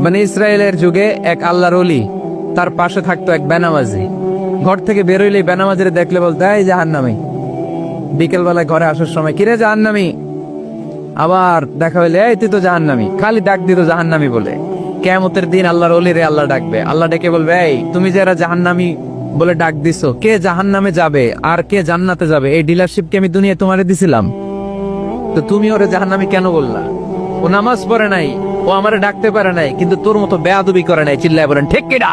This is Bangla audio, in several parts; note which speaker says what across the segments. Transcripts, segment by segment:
Speaker 1: মানে ইসরায়েলের যুগে এক আল্লাহর ওলি, তার পাশে থাকতো এক বেনামাজি। ঘর থেকে বেরোইলে বেনামাজিরে দেখলে বলতো, এই জাহান্নামী। বিকেল বেলায় ঘরে আসার সময়, কিরে জাহান্নামী? আবার দেখা হইলে, এই তুই তো জাহান্নামী। খালি ডাক দিত জাহান্নামী বলে। কিয়ামতের দিন আল্লাহর ওলিরে আল্লাহ ডাকবে। আল্লাহ ডেকে বলবে, এই তুমি যারা জাহান্নামী বলে ডাক দিছো, কে জাহান্নামে যাবে আর কে জান্নাতে যাবে, এই ডিলারশিপ কি আমি দুনিয়ায় তোমারে দিছিলাম? তো তুমি ওরে জাহান্নামী কেন বললা? ও নামাজ পড়ে নাই, ও আমারে ডাকতে পারে নাই, কিন্তু তোর মতো বেয়াদবি করে নাই। চিল্লায় বলেন ঠিক কিনা?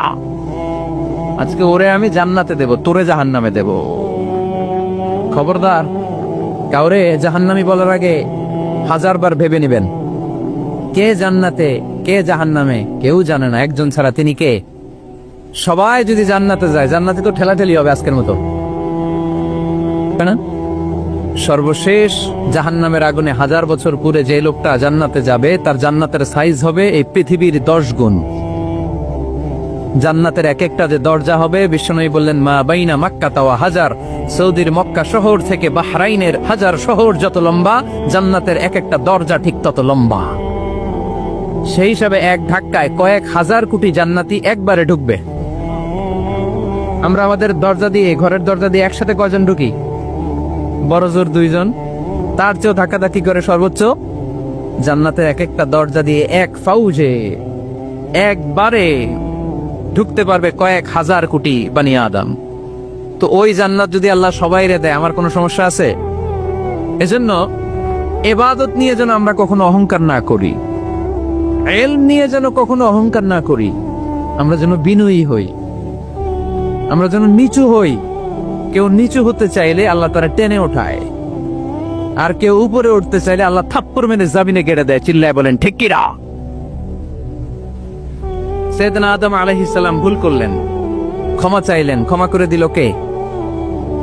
Speaker 1: আজকে ওরে আমি জান্নাতে দেব, তোরে জাহান্নামে দেব। খবরদার, কাউরে জাহান্নামী বলার আগে 1000 বার ভেবে নিবেন। কে জান্নাতে কে জাহান্নামে কেউ জানে না, একজন ছাড়া, তিনি কে? সবাই যদি জান্নাতে যায়, জান্নাতে তো ঠেলাঠেলি হবে আজকের মতো, তাই না? সর্বশেষ জাহান্নামের আগুনে 1000 বছর পুরে যে লোকটা জান্নাতে যাবে, তার জান্নাতের সাইজ হবে এই পৃথিবীর 10 গুণ। জান্নাতের এক একটা যে দরজা হবে, বিশ্বনবী বললেন, মা বাইনা মাক্কা তাওয়া হাজার, সৌদির মক্কা শহর থেকে বাহরাইনের হাজার শহর যত লম্বা, জান্নাতের এক একটা দরজা ঠিক তত লম্বা। সেই হিসাবে এক ধাক্কায় কয়েক হাজার কোটি জান্নাতি একবারে ঢুকবে। আমরা আমাদের দরজা দিয়ে, ঘরের দরজা দিয়ে একসাথে কয়জন ঢুকি? বড় জোর 2 জন। তার চেয়েও ধাক্কাধাক্কি করে সর্বোচ্চ জান্নাতের এক একটা দরজা দিয়ে এক ফাউজে একবারে ঢুকতে পারবে কয়েক হাজার কোটি বানি আদম। তো ওই জান্নাত যদি আল্লাহ সবাইরে দেয়, আমার কোনো সমস্যা আছে? এজন্য ইবাদত নিয়ে যেন আমরা কখনো অহংকার না করি, ইলম নিয়ে যেন কখনো অহংকার না করি। আমরা যেন বিনয়ী হই, আমরা যেন নিচু হই। কেউ নিচু হতে চাইলে আল্লাহ তারা টেনে ওঠায়, আর কেউ উপরে উঠতে চাইলে আল্লাহ থাপ্পড় মেরে জামিনে গেড়ে দেয়। চিল্লায় বলেন ঠিক কিনা? সাইয়েদনা আদম আলাইহিস সালাম ভুল করলেন, ক্ষমা চাইলেন, ক্ষমা করে দিল কে?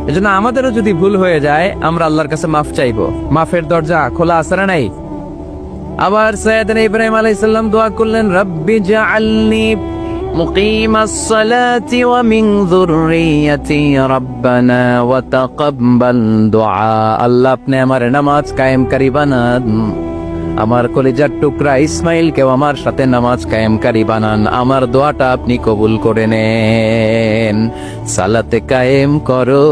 Speaker 1: এজন্য আমাদেরও যদি ভুল হয়ে যায়, আমরা আল্লাহর কাছে মাফ চাইবো। মাফের দরজা খোলা আছে না নাই? আবার সাইয়েদনা ইব্রাহিম আলাইহিস সালাম দোয়া করলেন, রব্বি জাআলনি মুকিমাস সালাতি ওয়া মিন যুররিয়াতি রব্বানা ওয়া তাকাব্বাল দুআ। আল্লাহ আপনি আমার নামাজ কায়েমকারী বানান, আমার কলিজার টুকরা ইসমাইলকেও আমার সাথে নামাজ কায়েমকারী বানান, আমার দোয়াটা আপনি কবুল করে নেন। সালাতে কায়েম করো,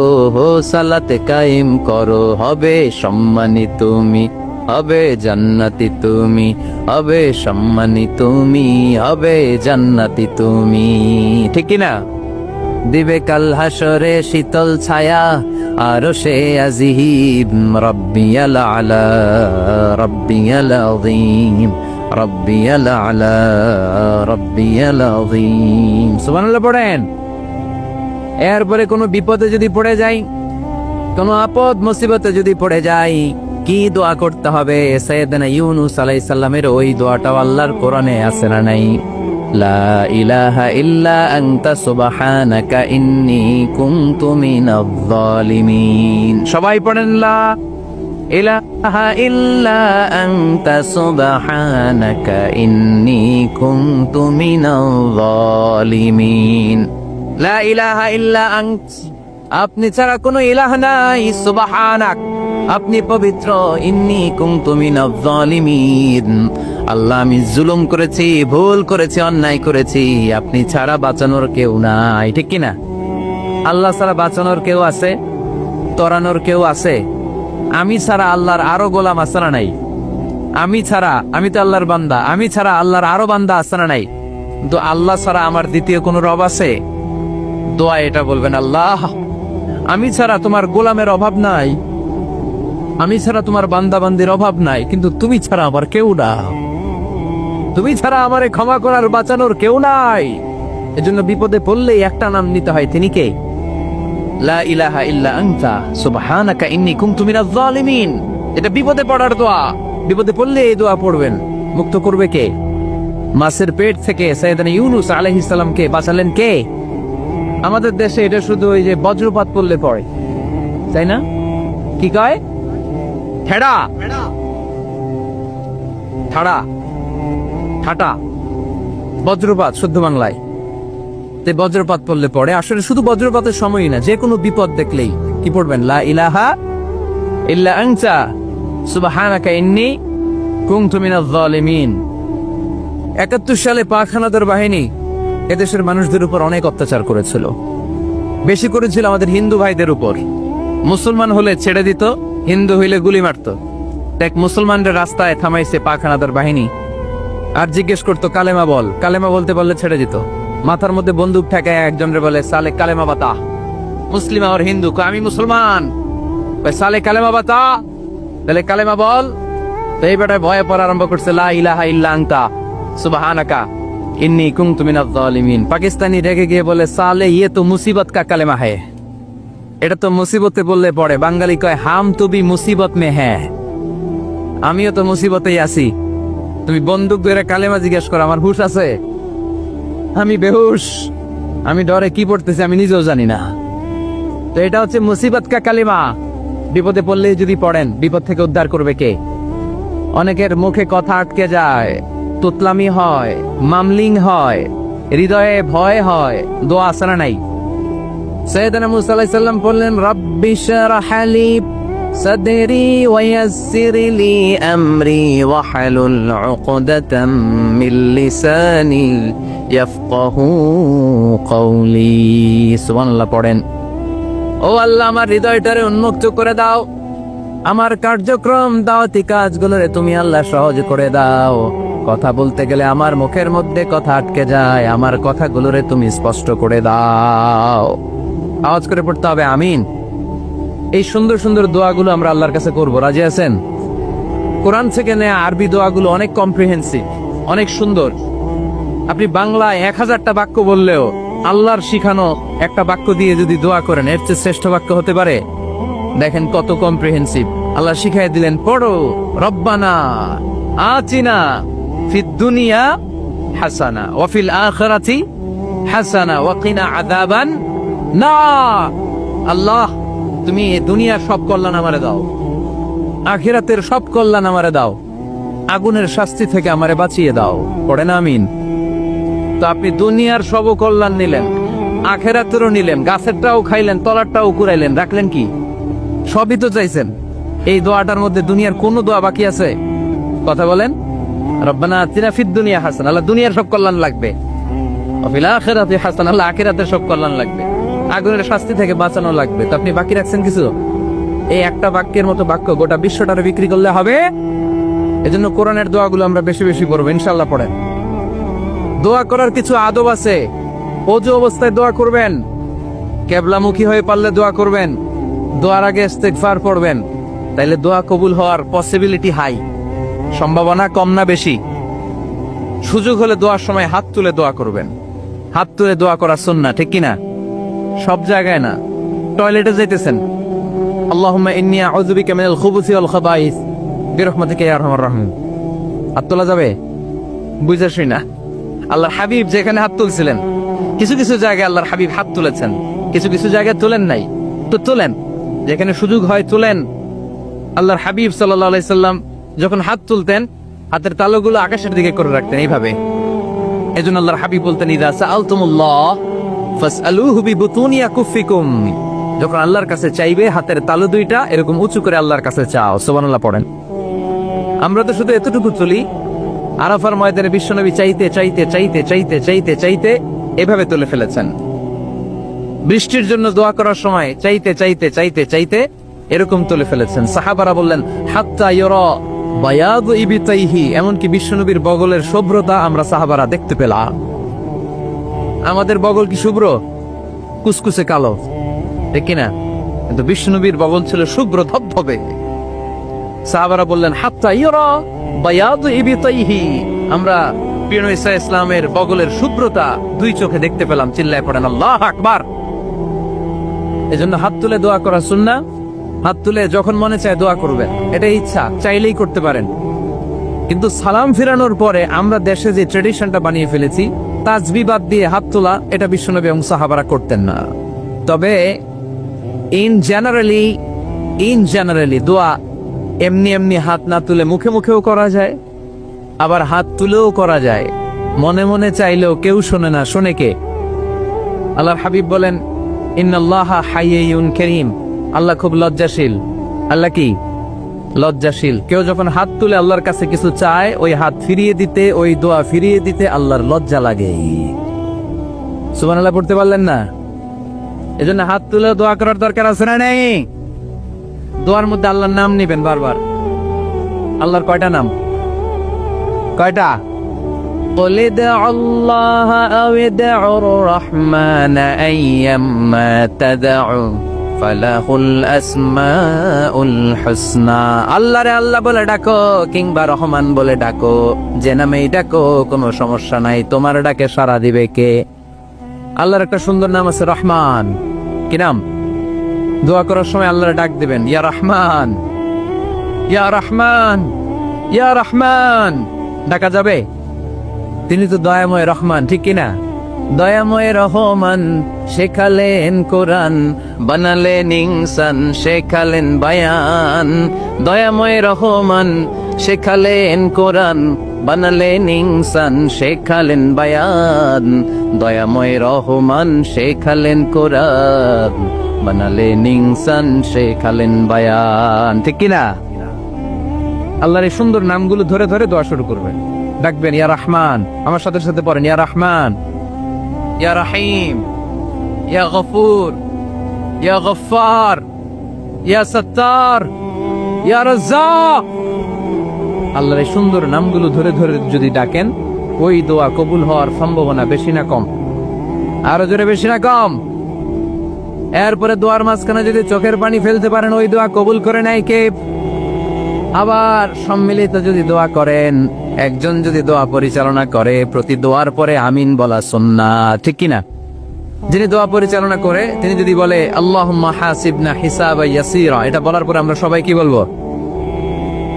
Speaker 1: সালাতে কায়েম করো, হবে সম্মানী তুমি, হবে জান্নাতি তুমি, হবে সম্মানী তুমি, হবে জান্নাতি তুমি। ঠিক কি না? দিবে কাল হাসরে শীতল ছায়া, আরশে আজিম, রব্বিয়াল আলা, রব্বিয়াল আযীম, রব্বিয়াল আলা, রব্বিয়াল আযীম। সুবহানাল্লাহ পড়েন। এরপরে কোনো বিপদে যদি পড়ে যাই, কোনো আপদ মুসিবতে যদি পড়ে যাই, কি দোয়া করতে হবে? সাইয়েদনা ইউনূস আলাইহিস সালামের ওই দোয়াটাও আল্লাহর কোরআনে আছে না নাই? লা ইলাহা ইল্লা আনতা সুবহানাকা ইন্নী কুনতু মিনাজ জালিমিন। সবাই পড়েন, লা ইলাহা ইল্লা আনতা সুবহানাকা ইন্নী কুনতু মিনাজ জালিমিন। লা ইলাহা ইল্লা আনত, আপনি ছাড়া কোনো ইলাহ নাই, সুবহানাক, আপনি পবিত্র, ইন্নী কুনতু মিনাজ জালিমিন, আল্লাহ আমি জুলুম করেছি, ভুল করেছি, অন্যায় করেছি, আপনি ছাড়া বাঁচানোর কেউ নাই। ঠিক কিনা? আল্লাহ ছাড়া বাঁচানোর কেউ আছে? তরানোর কেউ আছে? আমি ছাড়া আল্লাহর আরো গোলাম আছে না নাই? আমি ছাড়া, আমি তো আল্লাহর বান্দা, আমি ছাড়া আল্লাহর আরো বান্দা আছে না নাই? তো আল্লাহ ছাড়া আমার দ্বিতীয় কোন রব আছে? দোয়া এটা বলবেন, আল্লাহ আমি ছাড়া তোমার গোলামের অভাব নাই, আমি ছাড়া তোমার বান্দা বান্দির অভাব নাই, কিন্তু তুমি ছাড়া আমার কেউ না, তুমি ছাড়া আমারে ক্ষমা করার বাঁচানোর কেউ নাই। এজন্য বিপদে পড়লেই একটা নাম নিতে হয়, তিনি কে? লা ইলাহা ইল্লা আনতা সুবহানাকা ইন্নী কুনতু মিনাজ জালিমিন। এটা বিপদে পড়ার দোয়া। বিপদে পড়লে এই দোয়া পড়বেন। মুক্ত করবে কে? মাছের পেট থেকে সাইয়েদনা ইউনূস আলাইহিস সালামকে বাঁচালেন কে? আমাদের দেশে এটা শুধু ওই যে বজ্রপাত পড়লে পড়ে, তাই না? কি কয়? ঠেড়া, ঠাড়া, ঠাটা, বজ্রপাত শুদ্ধ বাংলায়। বজ্রপাত পড়লে পড়ে। আসলে শুধু বজ্রপাতের সময়ই না, যে কোনো বিপদ দেখলেই কি পড়বেন? লা ইলাহা ইল্লা আনতা সুবহানাকা ইন্নী কুনতু মিনাজ জালিমিন। 71 সালে পাক হানাদার বাহিনী এদেশের মানুষদের উপর অনেক অত্যাচার করেছিল, বেশি করেছিল আমাদের হিন্দু ভাইদের উপর। মুসলমান হলে ছেড়ে দিত, হিন্দু হইলে গুলি মারত। এক মুসলমানদের রাস্তায় থামাইছে পাক হানাদার বাহিনী, আর জিজ্ঞেস করতো কালেমা বল, কালেমা বলতে বললে ছেড়ে দিত। মাথার মধ্যে বন্দুক ঠেকায় একজনের বলে সালে কালেমা বাতা, মুসলিম আর হিন্দু, আমি মুসলমান, সালে কালেমা বাতা, তাহলে কালেমা বল। তো এই বেটায় ভয়ে পড়া আরম্ভ করছে, লা ইলাহা ইল্লা আনতা সুবহানাকা ইন্নী কুনতু মিনাজ জালিমিন। পাকিস্তানি রেগে গিয়ে বলে, সালে ইয়ে তো মুসিবত কা কালেমা হ্যায়, এটা তো মুসিবতে বললে পড়ে। বাঙালি কয়, হাম তো ভি মুসিবত মে হ্যায়, আমিও তো মুসিবতেই আছি। তুমি বন্দুক ধরে কালেমা জিজ্ঞেস করো, আমার হুশ আছে? আমি বেহুশ, আমি ডরে কি পড়তেছি আমি নিজেও জানি না। তো এটা হচ্ছে মুসিবত কা কালেমা। বিপদে পড়লে যদি পড়েন, বিপদ থেকে উদ্ধার করবে কে? অনেকের মুখে কথা আটকে যায়, তুতলামি হয়, মামলিং হয়, হৃদয়ে ভয় হয়, দোয়া আসরা নাই। সাইয়েদনা মুসা আলাইহিস সালাম বললেন, রাব্বি শরহ লি সাদরি ওয়ায়াসসির লি আমরি ওয়াহলুল উকদাতাম মিন লিসানি ইয়াফকাহু কওলি। সুবহানাল্লাহ পড়েন। ও আল্লাহ, আমার হৃদয়টারে উন্মুক্ত করে দাও, আমার কার্যক্রম দাওয়াতি কাজগুলোরে তুমি আল্লাহ সহজ করে দাও। কথা বলতে গেলে আমার মুখের মধ্যে কথা আটকে যায়, আমার কথাগুলোরে তুমি স্পষ্ট করে দাও। আওয়াজ করে পড়তে হবে আমিন। এই সুন্দর সুন্দর দোয়াগুলো আমরা আল্লাহর কাছে করব, রাজি আছেন? কোরআন থেকে নেয়া আরবি দোয়াগুলো অনেক কম্প্রিহেন্সিভ, অনেক সুন্দর। আপনি বাংলায় 1000টা বাক্য বললেও আল্লাহর শিখানো একটা বাক্য দিয়ে যদি দোয়া করেন, এর চেয়ে শ্রেষ্ঠ বাক্য হতে পারে? দেখেন কত কম্প্রিহেন্সিভ। আল্লাহ শিখাই দিলেন, পড়ো, রব্বানা আতিনা ফিদ দুনিয়া হাসানা ওয়া ফিল আখিরাতি হাসানা ওয়া কিনা আযাবান নার। আল্লাহ, তুমি এই দুনিয়ার সব কল্যাণ আমারে দাও, আখিরাতের সব কল্যাণ আমারে দাও, আগুনের শাস্তি থেকে আমারে বাঁচিয়ে দাও। পড়েন আমিন। তো আপনি দুনিয়ার সব কল্যাণ নিলেন, আখিরাতেরও নিলেন, গাছেরটাও খাইলেন, তলারটাও কুড়াইলেন, রাখলেন কি? সবই তো চাইছেন। এই দোয়াটার মধ্যে দুনিয়ার কোন দোয়া বাকি আছে? কথা বলেন। রব্বানা আতিনা ফিদ দুনিয়া হাসানা, আল্লাহ দুনিয়ার সব কল্যাণ লাগবে। ওয়া ফিল আখিরাতি হাসানা, আল্লাহ আখিরাতের সব কল্যাণ লাগবে, আগুনের শাস্তি থেকে বাঁচানো লাগবে। তো আপনি বাকি রাখছেন কিছু? এই একটা বাক্যের মতো বাক্য গোটা বিশ্বটারে বিক্রি করলে হবে। এজন্য কোরআনের দোয়াগুলো আমরা বেশি বেশি পড়বো, ইনশাআল্লাহ। পড়েন। দোয়া করার কিছু আদব আছে। ওযু অবস্থায় দোয়া করবেন, কিবলামুখী হয়ে পারলে দোয়া করবেন, দোয়ার আগে ইস্তেগফার পড়বেন, তাইলে দোয়া কবুল হওয়ার পসিবিলিটি হাই, সম্ভাবনা কম না বেশি। সুযোগ হলে দোয়ার সময় হাত তুলে দোয়া করবেন। হাত তুলে দোয়া করা সুন্নাহ, ঠিক কিনা? সব জায়গায় না। টয়লেটে যাইতেছেন, আল্লাহুম্মা ইন্নী আউযু বিকা মিনাল খুবুসি ওয়াল খাবাইস বিরহমাতিকা ইয়া আরহামার রাহিম। হাত তোলা যাবে? বুঝাসই না। আল্লাহর হাবিব যেখানে হাত তুলছিলেন, কিছু কিছু জায়গায় আল্লাহর হাবিব হাত তুলেছেন, কিছু কিছু জায়গায় তুলেন নাই। তো তুলেন, যেখানে সুযোগ হয় তুলেন। আল্লাহর হাবিব সাল্লাল্লাহু আলাইহি সাল্লাম যখন হাত তুলতেন, হাতের তালুগুলো আকাশের দিকে করে রাখতেন, এইভাবে। এজন্য আল্লাহর হাবিব বলতেন, ইযা সাআলতুমুল্লাহ ফাসআলুহু বিবুতুনি আকুফিকুম। যখন আল্লাহর কাছে চাইবে, হাতের তালু দুইটা এরকম উঁচু করে আল্লাহর কাছে চাও। সুবহানাল্লাহ পড়েন। আমরা তো শুধু এতটুকু তুলি। আরাফার ময়দানে বিশ্বনবী চাইতে চাইতে চাইতে চাইতে চাইতে চাইতে এভাবে তুলে ফেলেছেন। বৃষ্টির জন্য দোয়া করার সময় চাইতে চাইতে চাইতে চাইতে এরকম তুলে ফেলেছেন। সাহাবারা বললেন, হাত্তা ইউরা বায়াদু ইবিতাইহি, এমনকি বিশ্বনবীর বগলের শুভ্রতা আমরা সাহাবারা দেখতে পেলাম। আমাদের বগল কি শুভ্র? কুসকুসে কালো, ঠিক কিনা? কিন্তু বিশ্বনবীর বগল ছিল শুভ্র ধবধবে। সাহাবারা বললেন, হাত্তা ইউরা বায়াদু ইবিতাইহি, আমরা প্রিয় নবী সাল্লাল্লাহু আলাইহি ইসলামের বগলের শুভ্রতা দুই চোখে দেখতে পেলাম। চিল্লায় পড়েন আল্লাহু আকবার। এজন্য হাত তুলে দোয়া করা সুন্নাহ। হাত তুলে যখন মনে চায় দোয়া করবেন, এটা ইচ্ছা, চাইলেই করতে পারেন। কিন্তু সালাম ফিরানোর পরে আমরা দেশে যে ট্রেডিশনটা বানিয়ে ফেলেছি, তাসবিহ বাদ দিয়ে হাত তোলা, এটা বিশ্বনবী এবং সাহাবারা করতেন না। তবে ইন জেনারেলি দোয়া এমনি এমনি হাত না তুলে মুখে মুখেও করা যায়, আবার হাত তুলেও করা যায়। মনে মনে চাইলেও কেউ শোনে না, শোনে কে? আল্লাহর হাবিব বলেন, ইন্নাল্লাহা হাইয়ুন কারীম, আল্লাহ খুব লজ্জাশীল। আল্লাহ কি? লজ্জাশীল। কেউ যখন হাত তুলে আল্লাহর কাছে কিছু চায়, ওই হাত ফিরিয়ে দিতে, ওই দোয়া ফিরিয়ে দিতে আল্লাহর লজ্জা লাগে। সুবহানাল্লাহ পড়তে পারলেন না? এজন্য হাত তুলে দোয়া করার দরকার আছে না নেই? দোয়ার মধ্যে আল্লাহর নাম নিবেন বারবার। আল্লাহর কয়টা নাম? কয়টা? قل ادعوا الله أو ادعوا الرحمن أيما تدعوا فله الأسماء الحسنى। আল্লাহ রে আল্লাহ বলে ডাকো কিংবা রহমান বলে ডাকো, যে নামেই ডাকো কোনো সমস্যা নাই, তোমার ডাকে সাড়া দিবে কে? আল্লাহর একটা সুন্দর নাম আছে রহমান। কি নাম? দোয়া করার সময় আল্লাহর ডাক দিবেন, ইয়া রহমান, ইয়া রহমান, ইয়া রহমান। ডাকা যাবে? তিনি তো দয়াময় রহমান, ঠিক কিনা? দয়াময় রহমান শেখালেন কোরআন, বানালেন ইনসান, শেখালেন বায়ান। দয়াময় রহমান শেখালেন কোরআন, বানালেন ইনসান, শেখালেন বায়ান। দয়াময় রহমান শেখালেন কোরআন, বানালেন ইনসান, শেখালেন বায়ান। ঠিক কিনা? আল্লাহর এই সুন্দর নামগুলো ধরে ধরে দোয়া শুরু করবেন, ডাকবেন ইয়া রহমান। আমার সাথে সাথে পড়েন, ইয়া রহমান, ইয়া রহিম, ইয়া গফুর, ইয়া গফফার, ইয়া সত্তার, ইয়া রাজ্জাক। আল্লাহর এই সুন্দর নামগুলো ধরে ধরে যদি ডাকেন, ওই দোয়া কবুল হওয়ার সম্ভাবনা বেশি না কম? আরো জোরে, বেশি না কম? এরপরে দোয়ার মাঝখানে যদি চোখের পানি ফেলতে পারেন, ওই দোয়া কবুল করে নাই কে? আবার সম্মিলিত যদি দোয়া করেন, একজন যদি দোয়া পরিচালনা করে, প্রতি দোয়ার পরে আমিন বলা সুন্নাত, ঠিক কিনা? যিনি দোয়া পরিচালনা করে তিনি যদি বলে আল্লাহুম্মা হাসিবনা হিসাবান ইয়াসীরা, এটা বলার পরে আমরা সবাই কি বলবো?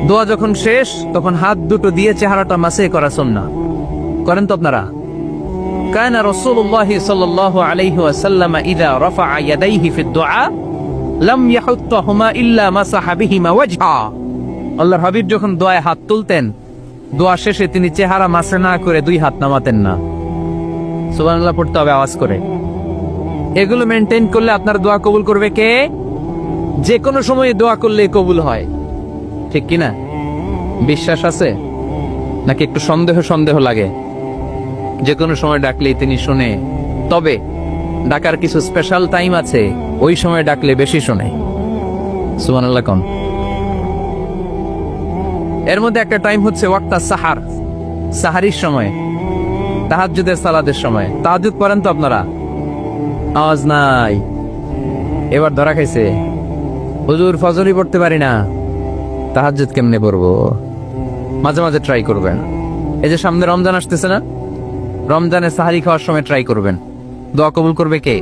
Speaker 1: দোয়া যখন শেষ তখন হাত দুটো দিয়ে চেহারাটা মাসে করা সুন্নাত। করেন তো আপনারা? কানা রাসূলুল্লাহ সাল্লাল্লাহু আলাইহি ওয়াসাল্লাম ইযা রাফা ইয়াদাইহি ফিদ দুআ লাম ইয়াহুত্তাহুমা ইল্লা মাসাহা বিহিমা ওয়াজহা। আল্লাহর হাবিব যখন দোয়ায় হাত তুলতেন, দোয়া শেষে তিনি চেহারা মাসে না করে দুই হাত নামাতেন না। সুবহানাল্লাহ পড়তে হবে আওয়াজ করে। এগুলো মেনটেন করলে আপনার দোয়া কবুল করবে কে? যে কোনো সময়ে দোয়া করলে কবুল হয়, ঠিক কিনা? বিশ্বাস আছে নাকি একটু সন্দেহ সন্দেহ লাগে? যে কোনো সময় ডাকলেই তিনি শুনে, তবে ডাকার কিছু স্পেশাল টাইম আছে, ওই সময় ডাকলে বেশি শোনে। সুবহানাল্লাহ কোন? এর মধ্যে একটা টাইম হচ্ছে ওয়াক্তা সাহার, সাহারির সময়, তাহাজ্জুদের সালাতের সময়। তাহাজ্জুদ পড়েন তো আপনারা? আওয়াজ নাই, এবার ধরা খাইছে। হুজুর ফজরই পড়তে পারি না, তাহাজ্জুদ কেমনে পড়বো? মাঝে মাঝে ট্রাই করবেন। এই যে সামনে রমজান আসতেছে না, রমজানে সাহারি খাওয়ার সময় ট্রাই করবেন। দোয়া কবুল করবে কে?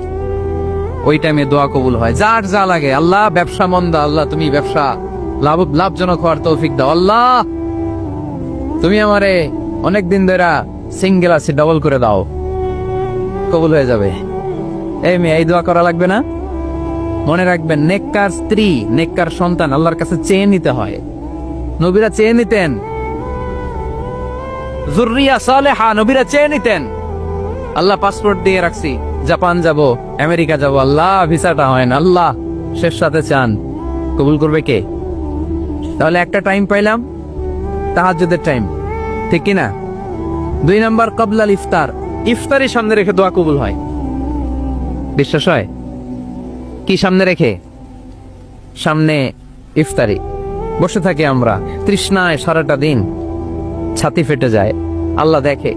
Speaker 1: ওই টাইমে দোয়া কবুল হয়। যার যা লাগে, আল্লাহ ব্যবসা মন্দা, আল্লাহ তুমি ব্যবসা লাভজনক হওয়ার তৌফিক দাও, আল্লাহ তুমি আমারে অনেকদিন ধরে সিঙ্গেল আছি, ডাবল করে দাও, কবুল হয়ে যাবে। এই মেয়ে, এই দোয়া করা লাগবে না? মনে রাখবেন, নেককার স্ত্রী, নেককার সন্তান আল্লাহর কাছে চেয়ে নিতে হয়। নবীরা চেয়ে নিতেন, যুররিয়া সালেহা নবীরা চেয়ে নিতেন। আল্লাহ পাসপোর্ট দিয়ে রাখছি, জাপান যাব, আমেরিকা যাব, আল্লাহ ভিসাটা হয় না, আল্লাহ শেষ সাথে চান, কবুল করবে কে? তাহলে একটা টাইম পাইলাম, তাহাজ্জুদের টাইম, ঠিক কিনা? 2 নাম্বার ক্বাবলাল ইফতার, ইফতারি সামনে রেখে দোয়া কবুল হয়। বিশ্বাস হয়? কি সামনে রেখে? সামনে ইফতারি। বসে থাকি আমরা তৃষ্ণায় সারাটা দিন, ছাতি ফেটে যায়। আল্লাহ দেখে,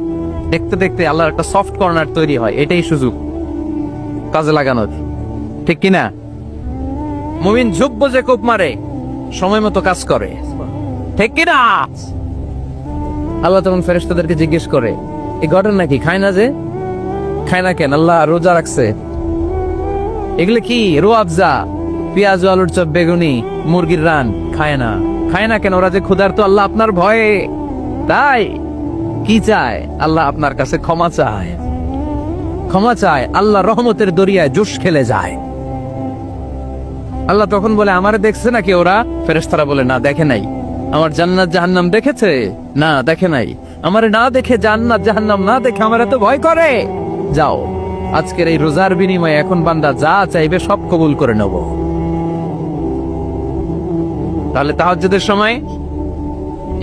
Speaker 1: দেখতে দেখতে আল্লাহর একটা সফট কর্নার তৈরি হয়। এটাই সুযোগ কাজে লাগানোর, ঠিক কিনা? মুমিন ঝুঁকবো যে কোপ মারে, সময় মতো কাজ করে, ঠিক কিনা? আল্লাহ তখন ফেরেশতাদেরকে জিজ্ঞেস করে, এই ঘটনা কি? খায় না যে? খায় না কেন? আল্লাহ রোজা রাখছে। এগুলো কি? রোয়াবজা, পেঁয়াজ, আলুর চপ, বেগুনি, মুরগির রান, খায় না। খায় না কেন? ওরা যে ক্ষুধার্ত। আল্লাহ আপনার ভয়ে, তাই কি চায়? আল্লাহ আপনার কাছে ক্ষমা চায়, ক্ষমা চায়। আল্লাহ রহমতের দরিয়ায় জোশ খেলে যায়। আল্লাহ তখন বলে, আমারে দেখছে নাকি ওরা? ফেরেশতারা বলে, না দেখে নাই। আমার জান্নাত জাহান্নাম দেখেছে? না দেখে নাই। আমারে না দেখে, জান্নাত জাহান্নাম না দেখে আমার এত ভয় করে? যাও, আজকের এই রোজার বিনিময়ে এখন বান্দা যা চাইবে সব কবুল করে নেব। তাহলে তাহাজ্জুদের সময়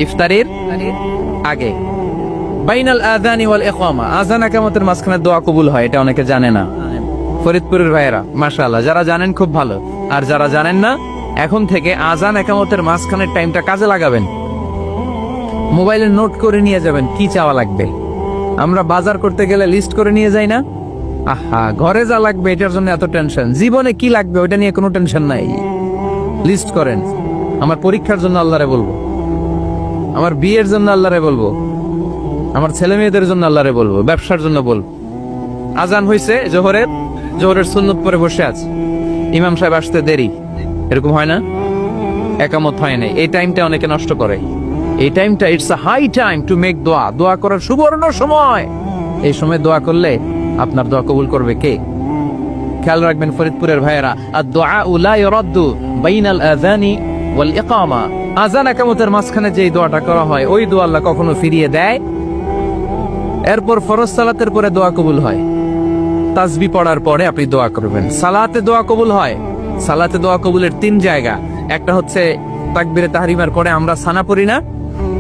Speaker 1: ইফতারির আগে বাইনাল আযানি ওয়াল ইকামা, আযান ইকামতের মাঝখানে দোয়া কবুল হয়, এটা অনেকে জানে না। ফরিদপুরের ভাইয়েরা মাশাআল্লাহ, যারা জানেন খুব ভালো, আর যারা জানেন না এখন থেকে আযান ইকামতের মাঝখানের টাইমটা কাজে লাগাবেন। মোবাইলে নোট করে নিয়ে যাবেন কি চাওয়া লাগবে। আমরা বাজার করতে গেলে লিস্ট করে নিয়ে যাই না? আহা, ঘরে যা লাগবে এটার জন্য এত টেনশন, জীবনে কি লাগবে ওটা নিয়ে কোনো টেনশন নাই। লিস্ট করেন, আমার পরীক্ষার জন্য আল্লাহরে বলবো, আমার বিয়ের জন্য আল্লাহরে বলবো, আমার ছেলে মেয়েদের জন্য আল্লাহরে বলবো, ব্যবসার জন্য বলবো। আজান হইছে জোহরের সুন্নত পরে বসে আছে, ইমাম সাহেব আসতে দেরি, এরকম হয় না? একামত হয় নাই, এই টাইমটা অনেকে নষ্ট করে। এই টাইমটা it's a high time to make দোয়া, দোয়া করার সুবর্ণ সময়। এই সময় দোয়া করলে আপনার দোয়া কবুল করবে কে? খেয়াল রাখবেন ফরিদপুরের ভাইয়েরা, আদ-দুআউ লা ইউরাদ্দু বাইনাল আযানি ওয়াল ইকামা, আযান ইকামতের মাঝখানে যেই দোয়াটা করা হয় ওই দোয়া আল্লাহ কখনো ফিরিয়ে দেয়। এরপর ফরজ সালাতের পরে দোয়া কবুল হয়, তাসবিহ পড়ার পরে আপনি দোয়া করবেন। সালাতে দোয়া কবুল হয়, সালাতে দোয়া কবুলের 3 জায়গা। একটা হচ্ছে তাকবীরে তাহরিমার পরে আমরা সানা পড়ি না,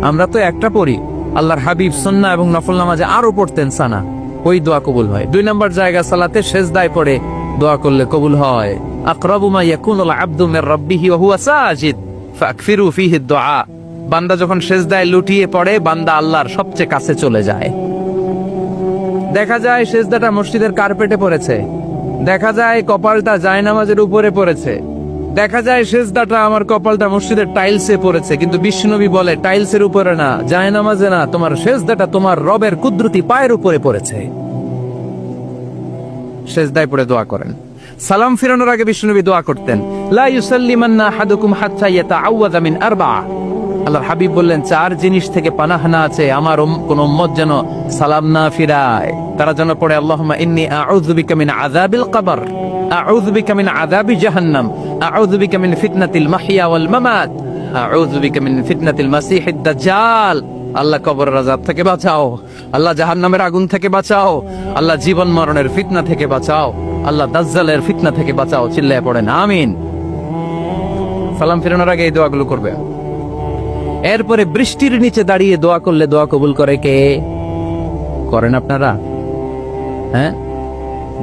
Speaker 1: আমরা তো একটা পড়ি, আল্লাহর হাবিব সুন্নাহ এবং নফল নামাজে আরো পড়তেন সানা, ওই দোয়া কবুল হয়। 2 নম্বর জায়গা সালাতে সেজদায় পড়ে দোয়া করলে কবুল হয়। আকরাবু মা ইয়াকুনুল আবদু মির রাব্বিহি ওয়া হুয়া সাজিদ ফাকফিরু ফীহি দুআ, বান্দা যখন সেজদায় লুটিয়ে পড়ে বান্দা আল্লাহর সবচেয়ে কাছে চলে যায়। দেখা যায় সেজদাটা মসজিদের কার্পেটে পড়েছে, দেখা যায় কপালটা জায়নামাজের উপরে পড়েছে, দেখা যায় সেজদাটা আমার কপালটা মসজিদের টাইলসে পড়েছে, কিন্তু বিশ্বনবী বলে টাইলসের উপরে না, জায়নামাজে না, তোমার সেজদাটা তোমার রবের কুদরতি পায়ের উপরে পড়েছে। সেজদায় পড়ে দোয়া করেন। সালাম ফিরানোর আগে বিশ্বনবী দোয়া করতেন, লা ইউসাল্লিমান্না আহাদুকুম হাত্তা ইয়াতাআওয়াযা মিন আরবা'a, আল্লাহর হাবিব বললেন 4 জিনিস থেকে পানাহ না আছে আমার কোন উম্মত যেন সালাম না ফিরায়। তারা যেন পড়ে আল্লাহুম্মা ইন্নী আউযু বিকা মিন আযাবিল কবর, আউযু বিকা মিন আযাবি জাহান্নাম, আউযু বিকা মিন ফিতনাতিল মাহইয়া ওয়াল মামাত, আউযু বিকা মিন ফিতনাতিল মাসিহিদ দাজ্জাল। আল্লাহ কবরের আযাব থেকে বাঁচাও, আল্লাহ জাহান্নামের আগুন থেকে বাঁচাও, আল্লাহ জীবন মরণের ফিতনা থেকে বাঁচাও, আল্লাহ দাজ্জালের ফিতনা থেকে বাঁচাও। চিল্লায়ে পড়েন আমিন। সালাম ফিরানোর আগে এই দোয়াগুলো করবে। এরপরে বৃষ্টির নিচে দাঁড়িয়ে দোয়া করলে দোয়া কবুল করে কে? করেন আপনারা? হ্যাঁ,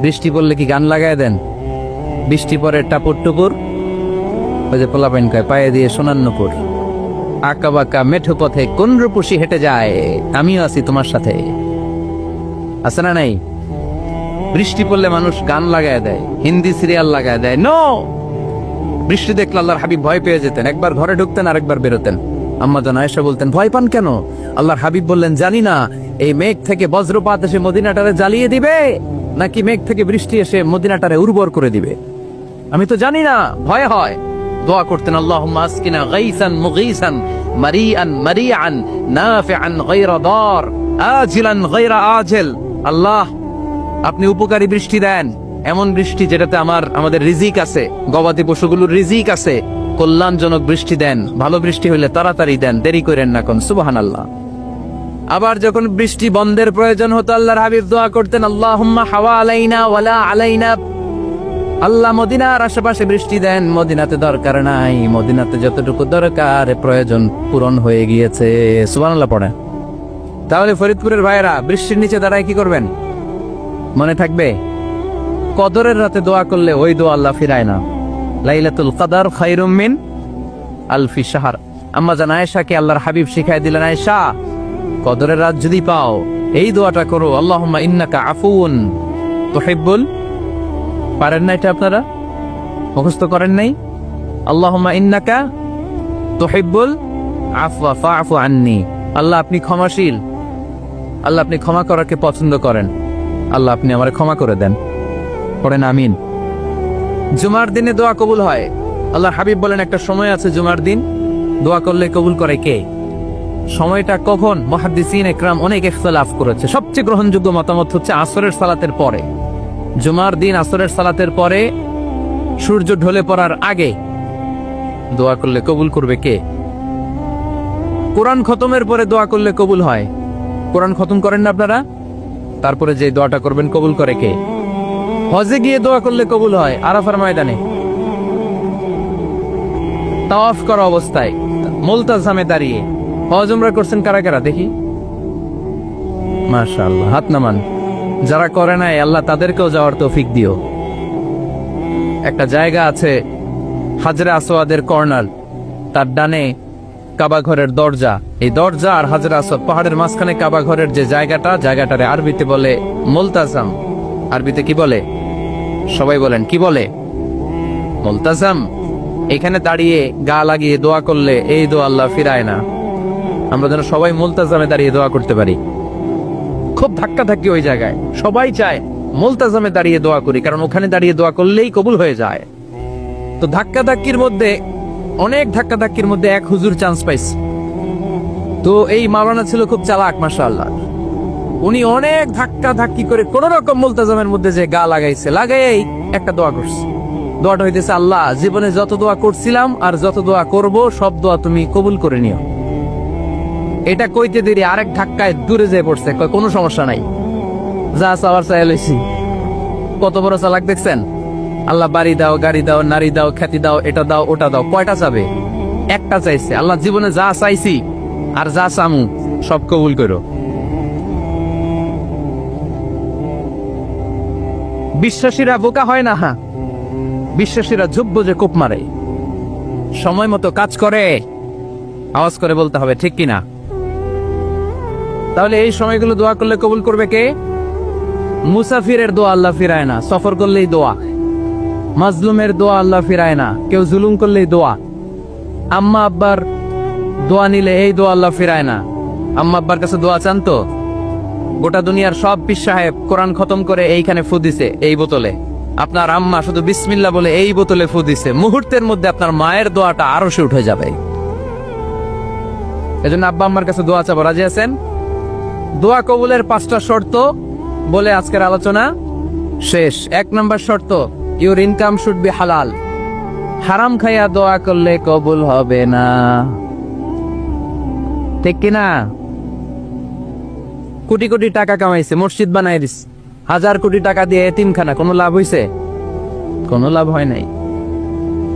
Speaker 1: বৃষ্টি পড়লে কি গান লাগায় দেন? বৃষ্টি পরে টাপুর টুপুর, ওই যে পোলাপাইন কয় পায়ে দিয়ে সোনার নুপুর, আঁকা বাঁকা মেঠো পথে কোন রূপসী হেঁটে যায়, আমিও আছি তোমার সাথে, আছে না নাই? বৃষ্টি পড়লে মানুষ গান লাগায় দেয়, হিন্দি সিরিয়াল লাগায় দেয়। নো, বৃষ্টি দেখলে আল্লাহর হাবিব ভয় পেয়ে যেতেন, একবার ঘরে ঢুকতেন আরেকবার বেরোতেন। আম্মা জান আয়েশা বলতেন, ভয় পান কেন? আল্লাহর হাবিব বললেন, জানি না এই মেঘ থেকে বজ্রপাত এসে মদিনাটারে জ্বালিয়ে দিবে নাকি মেঘ থেকে বৃষ্টি এসে মদিনাটারে উর্বর করে দিবে, আমি তো জানি না, ভয় হয়। দোয়া করতেন, আল্লাহুম্মা আসকিনা গাইসান মুগীসান মারিআন মারিআন নাফিআন গায়রা দার আজিলান গায়রা আজিল। আল্লাহ, আপনি উপকারী বৃষ্টি দেন, এমন বৃষ্টি যেটাতে আমাদের রিজিক আছে, গবাদি পশুগুলোর রিজিক আছে, কল্যাণজনক বৃষ্টি দেন, ভালো বৃষ্টি হইলে তাড়াতাড়ি দেন, দেরি করেন না কোন। সুবহানাল্লাহ। আবার যখন বৃষ্টি বন্ধের প্রয়োজন হতো আল্লাহর হাবিব দোয়া করতেন, আল্লাহুম্মা হাওয়া আলাইনা ওয়ালা আলাইনা, আল্লাহ মদিনার আশেপাশে বৃষ্টি দেন, মদিনাতে দরকার নাই, মদিনাতে যতটুকু দরকার প্রয়োজন পূরণ হয়ে গিয়েছে। সুবহানাল্লাহ পড়ে। তাহলে ফরিদপুরের ভাইয়েরা বৃষ্টির নিচে দাঁড়ায় কি করবেন? মনে থাকবে কদরের রাতে দোয়া করলে ওই দোয়া আল্লাহ ফিরায় না। লাইলাতুল কদর খায়রুম মিন আলফি শাহর। আম্মা জান আয়েশাকে আল্লাহর হাবিব শিখাই দিলেন, আয়েশা কদরের রাত যদি পাও এই দোয়াটা করো, আল্লাহুম্মা ইন্নাকা আফুউন তুহিব্বুল, পারেন না এটা আপনারা? মুখস্থ করেন নাই? আল্লাহুম্মা ইন্নাকা তুহিব্বুল আফওয়া ফাআফু আন্নি, আল্লাহ আপনি ক্ষমাশীল, আল্লাহ আপনি ক্ষমা করাকে পছন্দ করেন, আল্লাহ আপনি আমারে ক্ষমা করে দেন। পড়েন আমিন। জুমার দিনে দোয়া কবুল হয়। আল্লাহর হাবিব বলেন একটা সময় আছে জুমার দিন দোয়া করলে কবুল করে কে? সময়টা কখন? মুহাদ্দিসিন ইকরাম অনেক ইখতিলাফ করেছে, সবচেয়ে গ্রহণযোগ্য মতামত হচ্ছে আসরের সালাতের পরে। জুমার দিন আসরের সালাতের পরে সূর্য ঢলে পড়ার আগে দোয়া করলে কবুল করবে কে? কোরআন খতমের পরে দোয়া করলে কবুল হয়। কোরআন খতম করেন না আপনারা? তারপরে যে দোয়াটা করবেন কবুল করে কে? হজে গিয়ে দোয়া করলে কবুল হয়, আরাফার ময়দানে। তাওয়াফ করা অবস্থায় মুলতাজামে দাঁড়িয়ে হজ উমরা করছেন কারা কারা দেখি? মাশাআল্লাহ, হাত নামান। যারা করে নাই আল্লাহ তাদেরকেও যাওয়ার তৌফিক দিও। একটা জায়গা আছে হাজরে আসওয়াদের কর্নার, তার ডানে কাবা ঘরের দরজা। এই দরজা আর হাজরে আসওয়াদ পাহাড়ের মাঝখানে কাবা ঘরের যে জায়গাটারে আরবিতে বলে মুলতাজাম। আরবিতে কি বলে? সবাই বলেন, কি বলে? মুলতাজাম। এখানে দাঁড়িয়ে গা লাগিয়ে দোয়া করলে এই দোয়া আল্লাহ ফিরায় না। আমরা যেন সবাই মুলতাজামে দাঁড়িয়ে দোয়া করতে পারি। খুব ধাক্কা ধাক্কি ওই জায়গায়, সবাই চায় মুলতাজামে দাঁড়িয়ে দোয়া করি, কারণ ওখানে দাঁড়িয়ে দোয়া করলেই কবুল হয়ে যায়। তো ধাক্কা ধাক্কির মধ্যে, অনেক ধাক্কা ধাক্কির মধ্যে এক হুজুর চান্স পাইছে। তো এই মাওলানা ছিল খুব চালাক, মাশাআল্লাহ। উনি অনেক ধাক্কা ধাক্কি করে কোন রকম মুলতাজামের মধ্যে যে গা লাগাই একটা দোয়া করছে। দোয়াটা হইতেছে, আল্লাহ জীবনে যত দোয়া করছিলাম আর যত দোয়া করব সব দোয়া তুমি কবুল করে নিও। এটা কইতে দেরি আরেক ধাক্কায় দূরে যেয়ে পড়ছে, কয় কোনো সমস্যা নাই, যা চাওয়ার চাই লইছি। কত বড় চালাক দেখছেন? আল্লাহ বাড়ি দাও, গাড়ি দাও, নারী দাও, খ্যাতি দাও, এটা দাও, ওটা দাও। কয়টা চাবে? একটা চাইছে। আল্লাহ জীবনে যা চাইছি আর যা চামু সব কবুল করো। বিশ্বাসীরা বোকা হয় না। হ্যাঁ, বিশ্বাসীরা ঝুব্ব যে কোপ মারে। সময় মতো কাজ করে, আওয়াজ করে বলতে হবে, ঠিক কিনা? তাহলে এই সময়গুলো দোয়া করলে কবুল করবে কে? মুসাফিরের দোয়া আল্লাহ ফিরায় না, সফর করলেই দোয়া। মাজলুমের দোয়া আল্লাহ ফিরায় না, কেউ জুলুম করলেই দোয়া। আম্মা আব্বার দোয়া নিলে এই দোয়া আল্লাহ ফিরায় না। আম্মা আব্বার কাছে দোয়া চান তো? গোটা দুনিয়ার সব পীর সাহেব কোরআন খতম করে এইখানে ফু দিছে এই বোতলে, আপনার আম্মা শুধু বিসমিল্লাহ বলে এই বোতলে ফু দিছে, মুহূর্তের মধ্যে আপনার মায়ের দোয়াটা আরো সে উঠে যাবে। এজন্য আব্বা আম্মার কাছে দোয়া চাবো, রাজি আছেন? দোয়া কবুলের 5টা শর্ত বলে আজকের আলোচনা শেষ। 1 নম্বর শর্ত, ইউর ইনকাম শুড বি হালাল। হারাম খাইয়া দোয়া করলে কবুল হবে না, ঠিক কিনা? কোটি কোটি টাকা কামাইছে, মসজিদ বানাই দিস, 1000 কোটি টাকা দিয়ে এতিমখানা, কোনো লাভ হইছে? কোনো লাভ হয় নাই।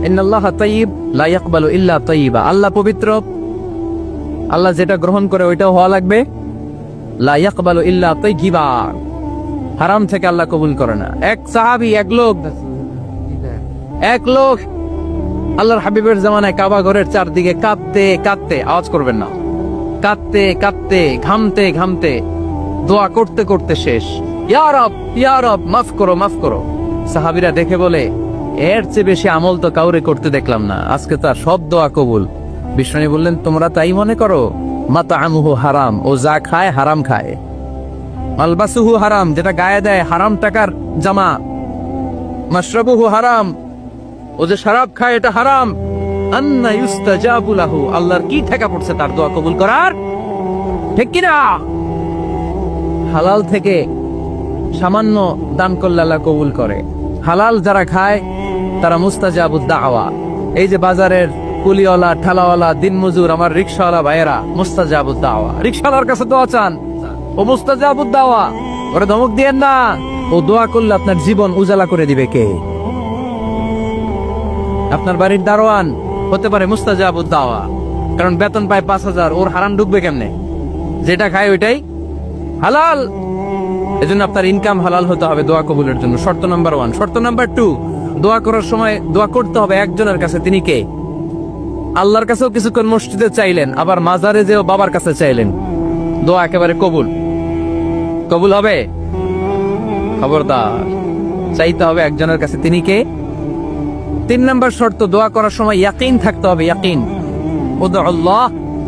Speaker 1: ইন্নাল্লাহা তাইয়্যিব লা ইয়াকবালু ইল্লা তাইয়্যিবা। আল্লাহ পবিত্র, আল্লাহ যেটা গ্রহণ করে ওইটাও হওয়া লাগবে। লা ইয়াকবালু ইল্লা তাইয়্যিবা। হারাম থেকে আল্লাহ কবুল করে না। এক সাহাবী, এক লোক আল্লাহর হাবিবের জামানায় কাবা ঘরের চারদিকে কাঁদতে কাঁদতে, আওয়াজ করবেন না, কাঁদতে কাঁদতে, ঘামতে ঘামতে, দোয়া করতে করতে শেষ। ইয়া রব মাফ করো, মাফ করো। সাহাবীরা দেখে বলে, এর চেয়ে বেশি আমল তো কাউরে করতে দেখলাম না, আজকে তার সব দোয়া কবুল। বিষ্ণু বললেন, তোমরা তাই মনে করো? মাতাআমুহু হারাম, ও যা খায় হারাম খায়। মালবাসুহু হারাম, যেটা গায়ে দেয় হারাম টাকার জামা। মাশরাবুহু হারাম, ও যে শরাব খায় এটা হারাম। আন্না ইউস্তাজাবু লাহু, আল্লাহর কি ঠেকা পড়ছে তার দোয়া কবুল করার, ঠিক কি না? হালাল থেকে সামান্য দান করলে আল্লাহ কবুল করে। হালাল যারা খায় তারা মুস্তাজাবুদ দাওয়া। এই যে বাজারের কুলিওয়ালা, ঠালাওয়ালা, দিনমজুর, আমার রিকশাওয়ালা ভাইয়েরা, মুস্তাজাবুদ দাওয়া। রিকশাওয়ালার কাছে দোয়া চান, ও মুস্তাজাবুদ দাওয়া, ওরে ধমক দিয়েন না। ও দোয়া করলে আপনার জীবন উজালা করে দিবে কে? আপনার বাড়ির দারোয়ান হতে পারে মুস্তাজাবুদ দাওয়া, কারণ বেতন পায় 5000, ওর হারাম ঢুকবে কেমনে? যেটা খায় ওইটাই হালাল। এজন্য আপনার ইনকাম হালাল হতে হবে দোয়া কবুলের জন্য। শর্ত নাম্বার 1। শর্ত নাম্বার 2, দোয়া করার সময় দোয়া করতে হবে একজনের কাছে। তিনি কে? আল্লাহর কাছেও কিছুক্ষণ মসজিদে চাইলেন, আবার মাজারে যেও বাবার কাছে চাইলেন, দোয়া একেবারে কবুল। কবুল হবে? খবরদার, চাইতে হবে একজনের কাছে। তিনি কে? 3 নম্বর শর্ত, দোয়া করার সময় ইয়াকিন থাকতে হবে। ইয়াকিন, উদউল্লাহ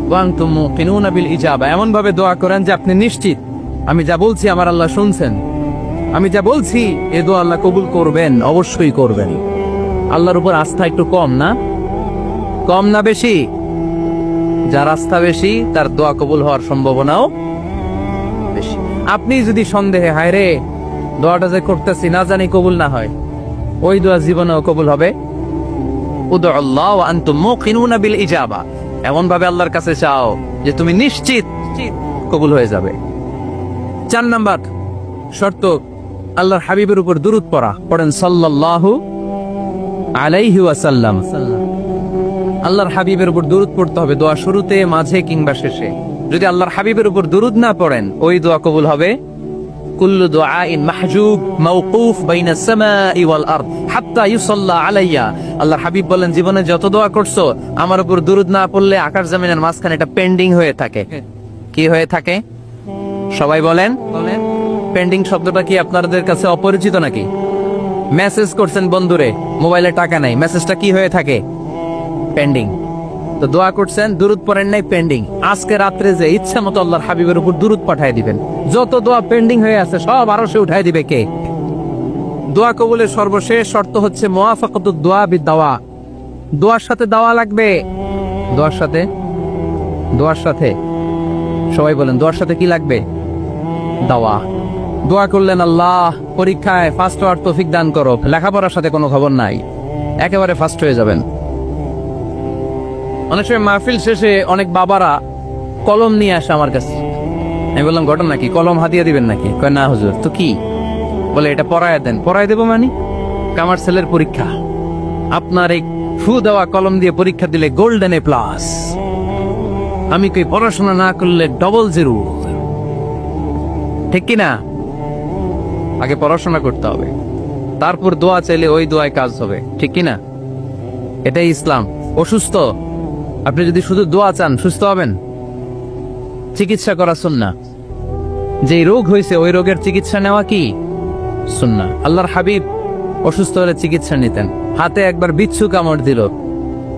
Speaker 1: ওয়া আনতুম মুকিনুনা বিল ইজাবা। এমন ভাবে দোয়া করেন যে আপনি নিশ্চিত, আমি যা বলছি আমার আল্লাহ শুনছেন, আমি যা বলছি এ দোয়া আল্লাহ কবুল করবেন, অবশ্যই করবেন। আল্লাহর উপর আস্থা একটু কম না? কম না বেশি? যার আস্থা বেশি তার দোয়া কবুল হওয়ার সম্ভাবনাও বেশি। আপনি যদি সন্দেহে, হায় রে দোয়াটা যে করতেছি না জানি কবুল না হয়, ওই দোয়া জীবনেও কবুল হবে। উদউল্লাহ ওয়া আনতুম মুকিনুনা বিল ইজাবা। এমন ভাবে আল্লাহর কাছে চাও যে তুমি নিশ্চিত কবুল হয়ে যাবে। 4 নাম্বার শর্ত, আল্লাহর হাবিবের উপর দুরূদ পড়া। পড়েন সাল্লাল্লাহু আলাইহি ওয়াসাল্লাম। আল্লাহর হাবিবের উপর দুরূদ পড়তে হবে দোয়া শুরুতে, মাঝে কিংবা শেষে। যদি আল্লাহর হাবিবের উপর দুরূদ না পড়েন, ওই দোয়া কবুল হবে কুল্লু দুআইন মাহজুব মাওকুফ বাইনা সামাই ওয়াল আরদ হাত্তা ইউসাল্লা আলাইয়া। আল্লাহর হাবিব বলেন, জীবনে যত দোয়া করছো আমার উপর দুরূদ না পড়লে আকাশ জমিনের মাঝখানে এটা পেন্ডিং হয়ে থাকে। কি হয়ে থাকে? সবাই বলেন। পেন্ডিং শব্দটা কি আপনাদের কাছে অপরিচিত নাকি? মেসেজ করছেন বন্ধুরে, মোবাইলে টাকা নাই, মেসেজটা কি হয়ে থাকে? পেন্ডিং। তো দোয়া করছেন, দুরূদ পড়েন নাই, পেন্ডিং। আজকে রাত্রে যে ইচ্ছা মতো আল্লাহর হাবিবের উপর দুরূদ পাঠিয়ে দিবেন, যত দোয়া পেন্ডিং হয়ে আছে সব আরশে উঠায় দিবে কে? দোয়া কবুলের সর্বশেষ শর্ত হচ্ছে মুওয়াফাকাতুদ দোয়া বিদ-দাওয়া। দোয়ার সাথে দাওয়া লাগবে। দোয়ার সাথে সবাই বলেন, দোয়ার সাথে কি লাগবে? দাওয়া। দোয়া করলেন, আল্লাহ পরীক্ষায় ফার্স্ট হওয়ার তৌফিক দান করো, লেখাপড়ার সাথে কোনো খবর নাই, একেবারে ফার্স্ট হয়ে যাবেন। অনেক সময় মাহফিল শেষে অনেক বাবারা কলম নিয়ে আসে আমার কাছে। আমি বললাম, ঘটনা কি? কলম হাতিয়ে দিবেন নাকি? কয় না হুজুর। তো কি? বলে, এটা পড়ায় দেন। পড়ায় দেবো মানে? আমার ছেলের পরীক্ষা, আপনার এই ফু দেওয়া কলম দিয়ে পরীক্ষা দিলে গোল্ডেন A+। আমি কই, পড়াশোনা না করলে ডবল জিরো। ঠিক কিনা? আগে পড়াশোনা করতে হবে, তারপর দোয়া চাইলে ওই দোয়ায় কাজ হবে। ঠিক কিনা? এটাই ইসলাম। অসুস্থ, আপনি যদি শুধু দোয়া চান সুস্থ হবেন? চিকিৎসা করা সুন্নাহ। যে রোগ হয়েছে ওই রোগের চিকিৎসা নেওয়া কি সুন্নাহ। আল্লাহর হাবিব অসুস্থ হলে চিকিৎসা নিতেন। হাতে একবার বিচ্ছু কামড় দিল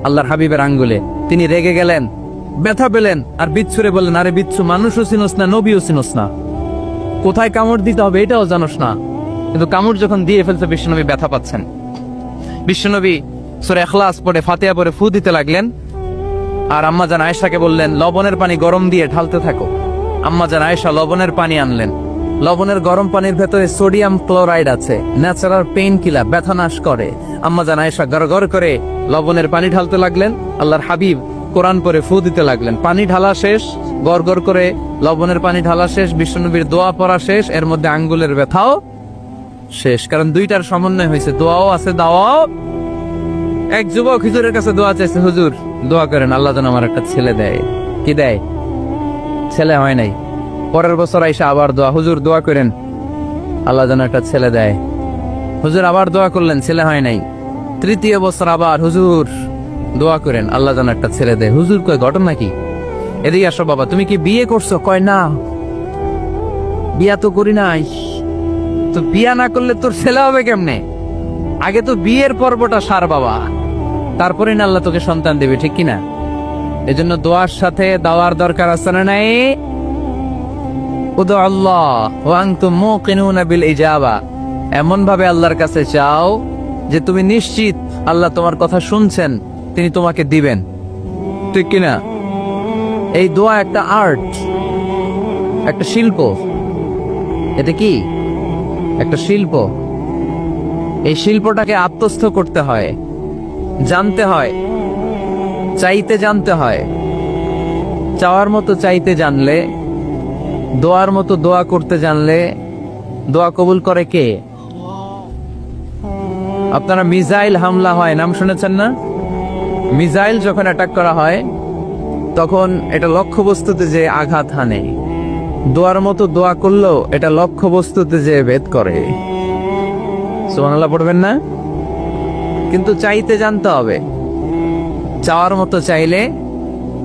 Speaker 1: আল্লাহর হাবিবের আঙ্গুলে, তিনি রেগে গেলেন, ব্যথা পেলেন, আর বিচ্ছুরে বললেন, আরে বিচ্ছু, মানুষও চিনোস না, নবীও চিনোস না, কোথায় কামড় দিতে হবে এটাও জানোস না। কিন্তু কামড় যখন দিয়ে ফেলছে, বিশ্বনবী ব্যথা পাচ্ছেন। বিশ্বনবী সূরা ইখলাস পড়ে, ফাতিহা পড়ে ফু দিতে লাগলেন। আর আম্মাজান আয়েশাকে বললেন, লবণের পানি গরম দিয়ে ঢালতে থাকো। আম্মাজান আয়েশা লবণের পানি আনলেন। লবণের গরম পানির ভেতরে সোডিয়াম ক্লোরাইড আছে, ন্যাচারাল পেইন কিলার, ব্যথা নাশ করে। আম্মাজান আয়েশা গড়গড় করে লবণের পানি ঢালতে লাগলেন। আল্লাহর হাবিব কোরআন পড়ে ফু দিতে লাগলেন। পানি ঢালা শেষ, গড়গড় করে লবণের পানি ঢালা শেষ, বিশ্বনবীর দোয়া পড়া শেষ, এর মধ্যে আঙ্গুলের ব্যথাও শেষ। কারণ দুইটার সমন্বয় হয়েছে, দোয়াও আছে, দাওয়াও। এক যুবক হুজুরের কাছে দোয়া চাইছে, হুজুর দোয়া করেন আল্লাহ যেন আমার একটা ছেলে দেয়। কি দেয়? ছেলে হয় নাই। পরের বছর আইসা আবার দোয়া, হুজুর দোয়া করেন আল্লাহ যেন একটা ছেলে দেয়। হুজুর আবার দোয়া করলেন, ছেলে হয় নাই। তৃতীয় বছর আবার, হুজুর দোয়া করেন আল্লাহ যেন একটা ছেলে দেয়। হুজুর কয়, ঘটনা কি? এদিকে আসো বাবা, তুমি কি বিয়ে করছো? কয় না, বিয়া তো করি নাই। তো বিয়া না করলে তোর ছেলে হবে কেমনে? আগে তো বিয়ের পর্বটা সার বাবা, তারপরে না আল্লাহ তোকে সন্তান দেবে। ঠিক কিনা? এজন্য দোয়ার সাথে দাওয়ার দরকার আছে না নাই? উদু আল্লাহ ওয়া আনতুম মুকিনুনা বিল ইজাবা। এমন ভাবে আল্লাহর কাছে চাও যে তুমি নিশ্চিত আল্লাহ তোমার কথা শুনছেন, তিনি তোমাকে দিবেন। ঠিক কিনা? এই দোয়া একটা আর্ট, একটা শিল্প। এটা কি? একটা শিল্প। এই শিল্পটাকে আত্মস্থ করতে হয়, জানতে হয়, চাইতে জানতে হয়। চাওয়ার মতো চাইতে জানলে, দোয়ার মতো দোয়া করতে জানলে দোয়া কবুল করে কে? আপনারা মিসাইল হামলা হয় নাম শুনেছেন না? মিসাইল যখন অ্যাটাক করা হয় তখন এটা লক্ষ্যবস্তুতে যে আঘাত হানে। দোয়ার মতো দোয়া করলেও এটা লক্ষ্যবস্তুতে যে ভেদ করে। সুবহানাল্লাহ পড়বেন না? কিন্তু চাইতে জানতে হবে। চাওয়ার মতো চাইলে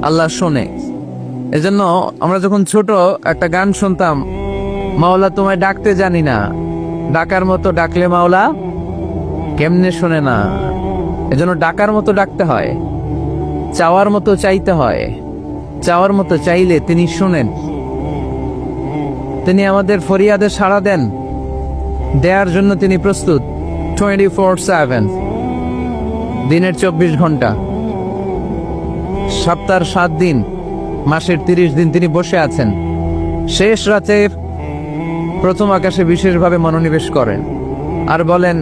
Speaker 1: আল্লাহ শোনে। এজন্য আমরা যখন ছোট একটা গান শুনতাম, মাওলা তোমায় ডাকতে জানি না, ডাকার মতো ডাকলে মাওলা কেমনে শোনে না। এজন্য ডাকার মতো ডাকতে হয়, চাওয়ার মতো চাইতে হয়। চাওয়ার মতো চাইলে তিনি শোনেন, তিনি আমাদের ফরিয়াদে সাড়া দেন, দেওয়ার জন্য তিনি প্রস্তুত 24/7, দিনের 24 ঘন্টা, সপ্তাহের 7 দিন, মাসের 30 দিন তিনি বসে আছেন। শেষ রাতে প্রথম আকাশে বিশেষভাবে মনোনিবেশ করেন আর বলেন,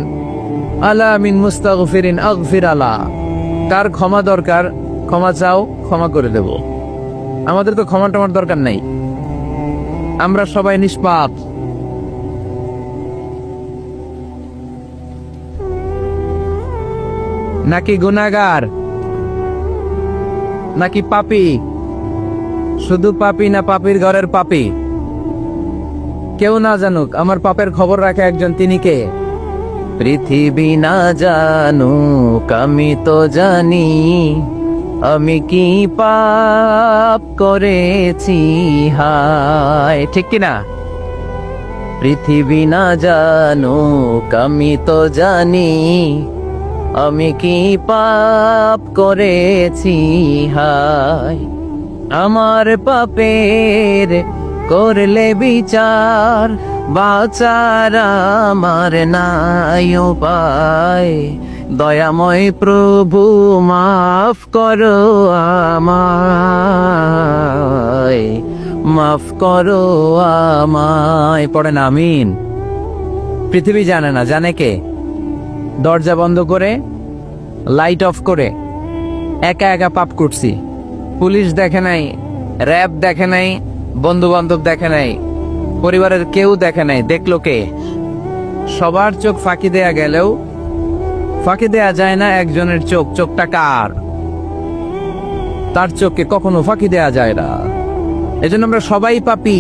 Speaker 1: আলা মিন মুস্তাগফিরিন আগফির আলা। কার ক্ষমা দরকার ক্ষমা চাও, ক্ষমা করে দেব। আমাদের তো ক্ষমা টমার দরকার নাই, আমরা সবাই নিষ্পাপ। নাকি গুনাহগার? নাকি পাপী? শুধু পাপী না পাপীর ঘরের পাপী? কেউ না জানুক, আমার পাপের খবর রাখে একজন, তিনি কে? পৃথিবী না জানুক আমি তো জানি, আমি কি পাপ করেছি হায়, ঠিক কিনা? পৃথিবী না জানুক আমি তো জানি, আমি কি পাপ করেছি হায়। আমার পাপের করলে বিচার, বাঁচার আমার নাই উপায়। দয়াময় প্রভু মাফ করো আমায়, মাফ করো আমায়। পড়েন আমিন। পৃথিবী জানে না, জানে কে? দরজা বন্ধ করে, লাইট অফ করে একা একা পাপ করছি। পুলিশ দেখে নাই, র্যাব দেখে নাই, বন্ধু বান্ধব দেখে নাই, পরিবারের কেউ দেখে নাই। দেখলো কে? সবার চোখ ফাঁকি দেয়া গেলেও ফাঁকি দেয়া যায় না একজনের চোখ। চোখটা কার? তার চোখকে কখনো ফাঁকি দেয়া যায় না। এজন্য আমরা সবাই পাপী।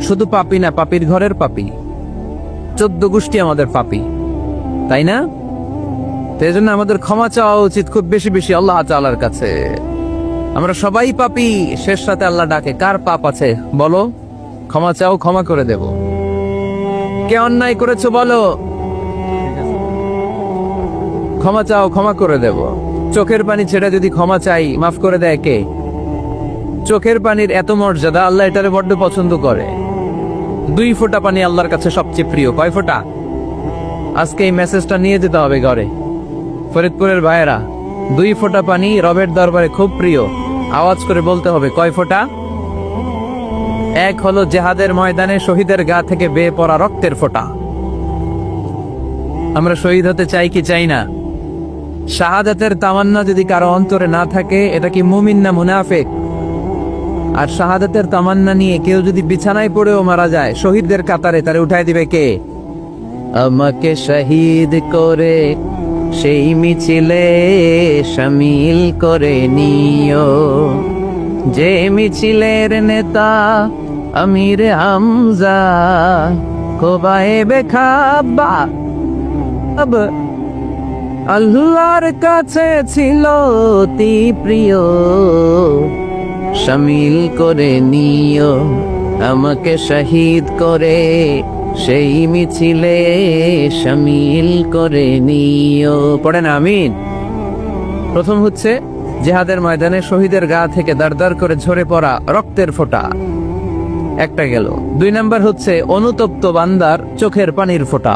Speaker 1: শুধু পাপী না, পাপীর ঘরের পাপী। 14 গোষ্ঠী আমাদের পাপী, তাই না? তো এজন্য আমাদের ক্ষমা চাওয়া উচিত খুব বেশি বেশি আল্লাহ তাআলার কাছে। আমরা সবাই পাপী। শেষ রাতে আল্লাহ ডাকে, কার পাপ আছে বলো, ক্ষমা চাও, ক্ষমা করে দেব। কে অন্যায় করেছো বলো, ক্ষমা চাও, ক্ষমা করে দেব। চোখের পানি ছেড়ে যদি ক্ষমা চাই, মাফ করে দেয় কে? চোখের পানির এত মর্যাদা, আল্লাহ এটারে বড্ড পছন্দ করে। 2 ফোঁটা পানি আল্লাহর কাছে সবচেয়ে প্রিয়। কয় ফোঁটা? আজকে এই মেসেজটা নিয়ে যেতে হবে ঘরে। ফরিদপুরের ভাইয়েরা, 2 ফোঁটা পানি রবের দরবারে খুব প্রিয়। আওয়াজ করে বলতে হবে, কয় ফোঁটা? এক হলো জেহাদের ময়দানে শহীদের গা থেকে বেয়ে পড়া রক্তের ফোঁটা। আমরা শহীদ হতে চাই কি চাই না? শাহাদাতের তামান্না যদি কারো অন্তরে না থাকে, এটা কি মুমিন না মুনাফিক? আর শাহাদাতের তামান্না নিয়ে কেউ যদি বিছানায় পড়েও মারা যায়, শহীদদের কাতারে তারে উঠাই দিবে কে? আমাকে শহীদ করে সেই মিছিলে শামিল করে নিও, যে মিছিলের নেতা আমির হামজা, খোবায়েবে খাব্বাব আল্লাহর কাছে ছিল অতি প্রিয়, শামিল করে নিও আমাকে শহীদ করে সেই মিছিলে শামিল করে নিও। পড়েন আমিন। প্রথম হচ্ছে জিহাদের ময়দানে শহীদের গা থেকে দাঁড় করে ঝরে পড়া রক্তের ফোঁটা, একটা গেল। 2 নাম্বার হচ্ছে অনুতপ্ত বান্দার চোখের পানির ফোঁটা।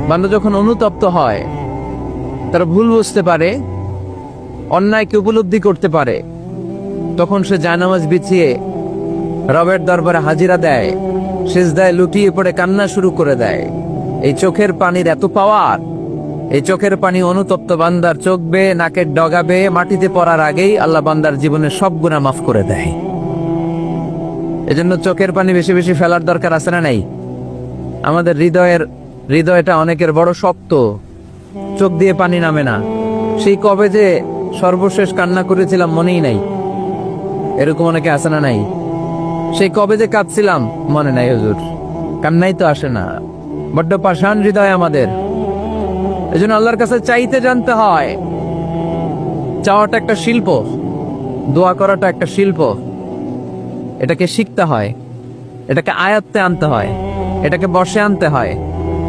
Speaker 1: বান্দা যখন অনুতপ্ত হয়, তারা ভুল বুঝতে পারে, অন্যায়কে উপলব্ধি করতে পারে, তখন সে জায়নামাজ বিছিয়ে রবের দরবারে হাজিরা দেয়, সিজদায় লুটিয়ে পড়ে কান্না শুরু করে দেয়। এই চোখের পানির এত পাওয়ার। এই চোখের পানি অনুতপ্ত বান্দার চোখ বেয়ে, নাকের ডগা বেয়ে মাটিতে পড়ার আগেই আল্লাহ বান্দার জীবনের সব গুনাহ মাফ করে দেয়। এজন্য চোখের পানি বেশি বেশি ফেলার দরকার আছে না নাই? আমাদের হৃদয়টা অনেকের বড় শক্ত, চোখ দিয়ে পানি নামে না। সেই কবে যে সর্বশেষ কান্না করেছিলাম মনেই নাই, এরকম অনেকে আছে না নাই? সেই কবে যে কাঁদছিলাম মনে নাই হুজুর, কান্নাই তো আসে না। বড্ড পাষাণ হৃদয় আমাদের। এজন্য আল্লাহর কাছে চাইতে জানতে হয়। চাওয়াটা একটা শিল্প, দোয়া করাটা একটা শিল্প। এটাকে শিখতে হয়, এটাকে আয়ত্তে আনতে হয়, এটাকে বশে আনতে হয়।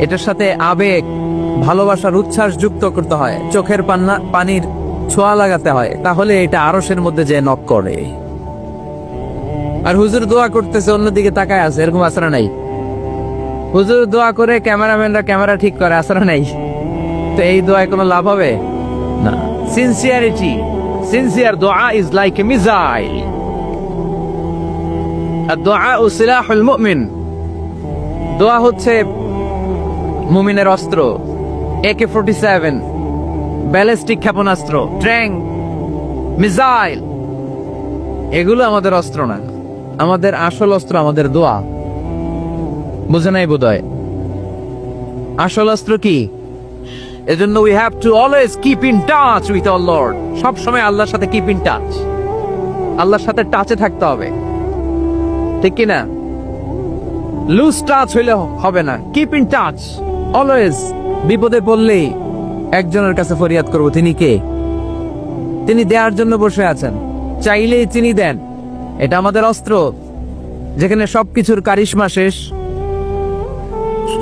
Speaker 1: এটার সাথে আবেগ, ভালোবাসার উচ্ছ্বাস যুক্ত করতে হয়, চোখের পানির ছোঁয়া লাগাতে হয়, তাহলে এটা আরশের মধ্যে যে নক করে। আর হুজুর দোয়া করতেছে, অন্যদিকে তাকায় আছে, এরকম আসরা নাই? হুজুর দোয়া করে ক্যামেরাম্যানরা ক্যামেরা ঠিক করে, আসরা নাই? তো এই দোয়ায় কোনো লাভ হবে না। সিনসিয়ারিটি, সিনসিয়ার দোয়া ইজ লাইক এ মিসাইল। আর দোয়া ও সিলাহুল মুমিন। দোয়া হচ্ছে মুমিনের অস্ত্র। AK-47, ব্যালিস্টিক ক্ষেপণাস্ত্র, ট্যাঙ্ক, মিসাইল, এগুলো আমাদের অস্ত্র না। আমাদের আসল অস্ত্র আমাদের দোয়া। বুঝে নাই বোধহয়? আসল অস্ত্র কি? এজন্য we have to always keep in touch with our Lord. সব সময় আল্লাহর সাথে কিপ ইন টাচ, আল্লাহর সাথে টাচে থাকতে হবে, ঠিক কি না? লুজ টাচ হইলে হবে না, কিপ ইন টাচ অলওয়েজ। বিপদে পড়লেই একজনের কাছে ফরিয়াদ করব, তিনি কে? তিনি দেওয়ার জন্য বসে আছেন, চাইলেই তিনি দেন। এটা আমাদের অস্ত্র। যেখানে সবকিছুর কারিশমা শেষ,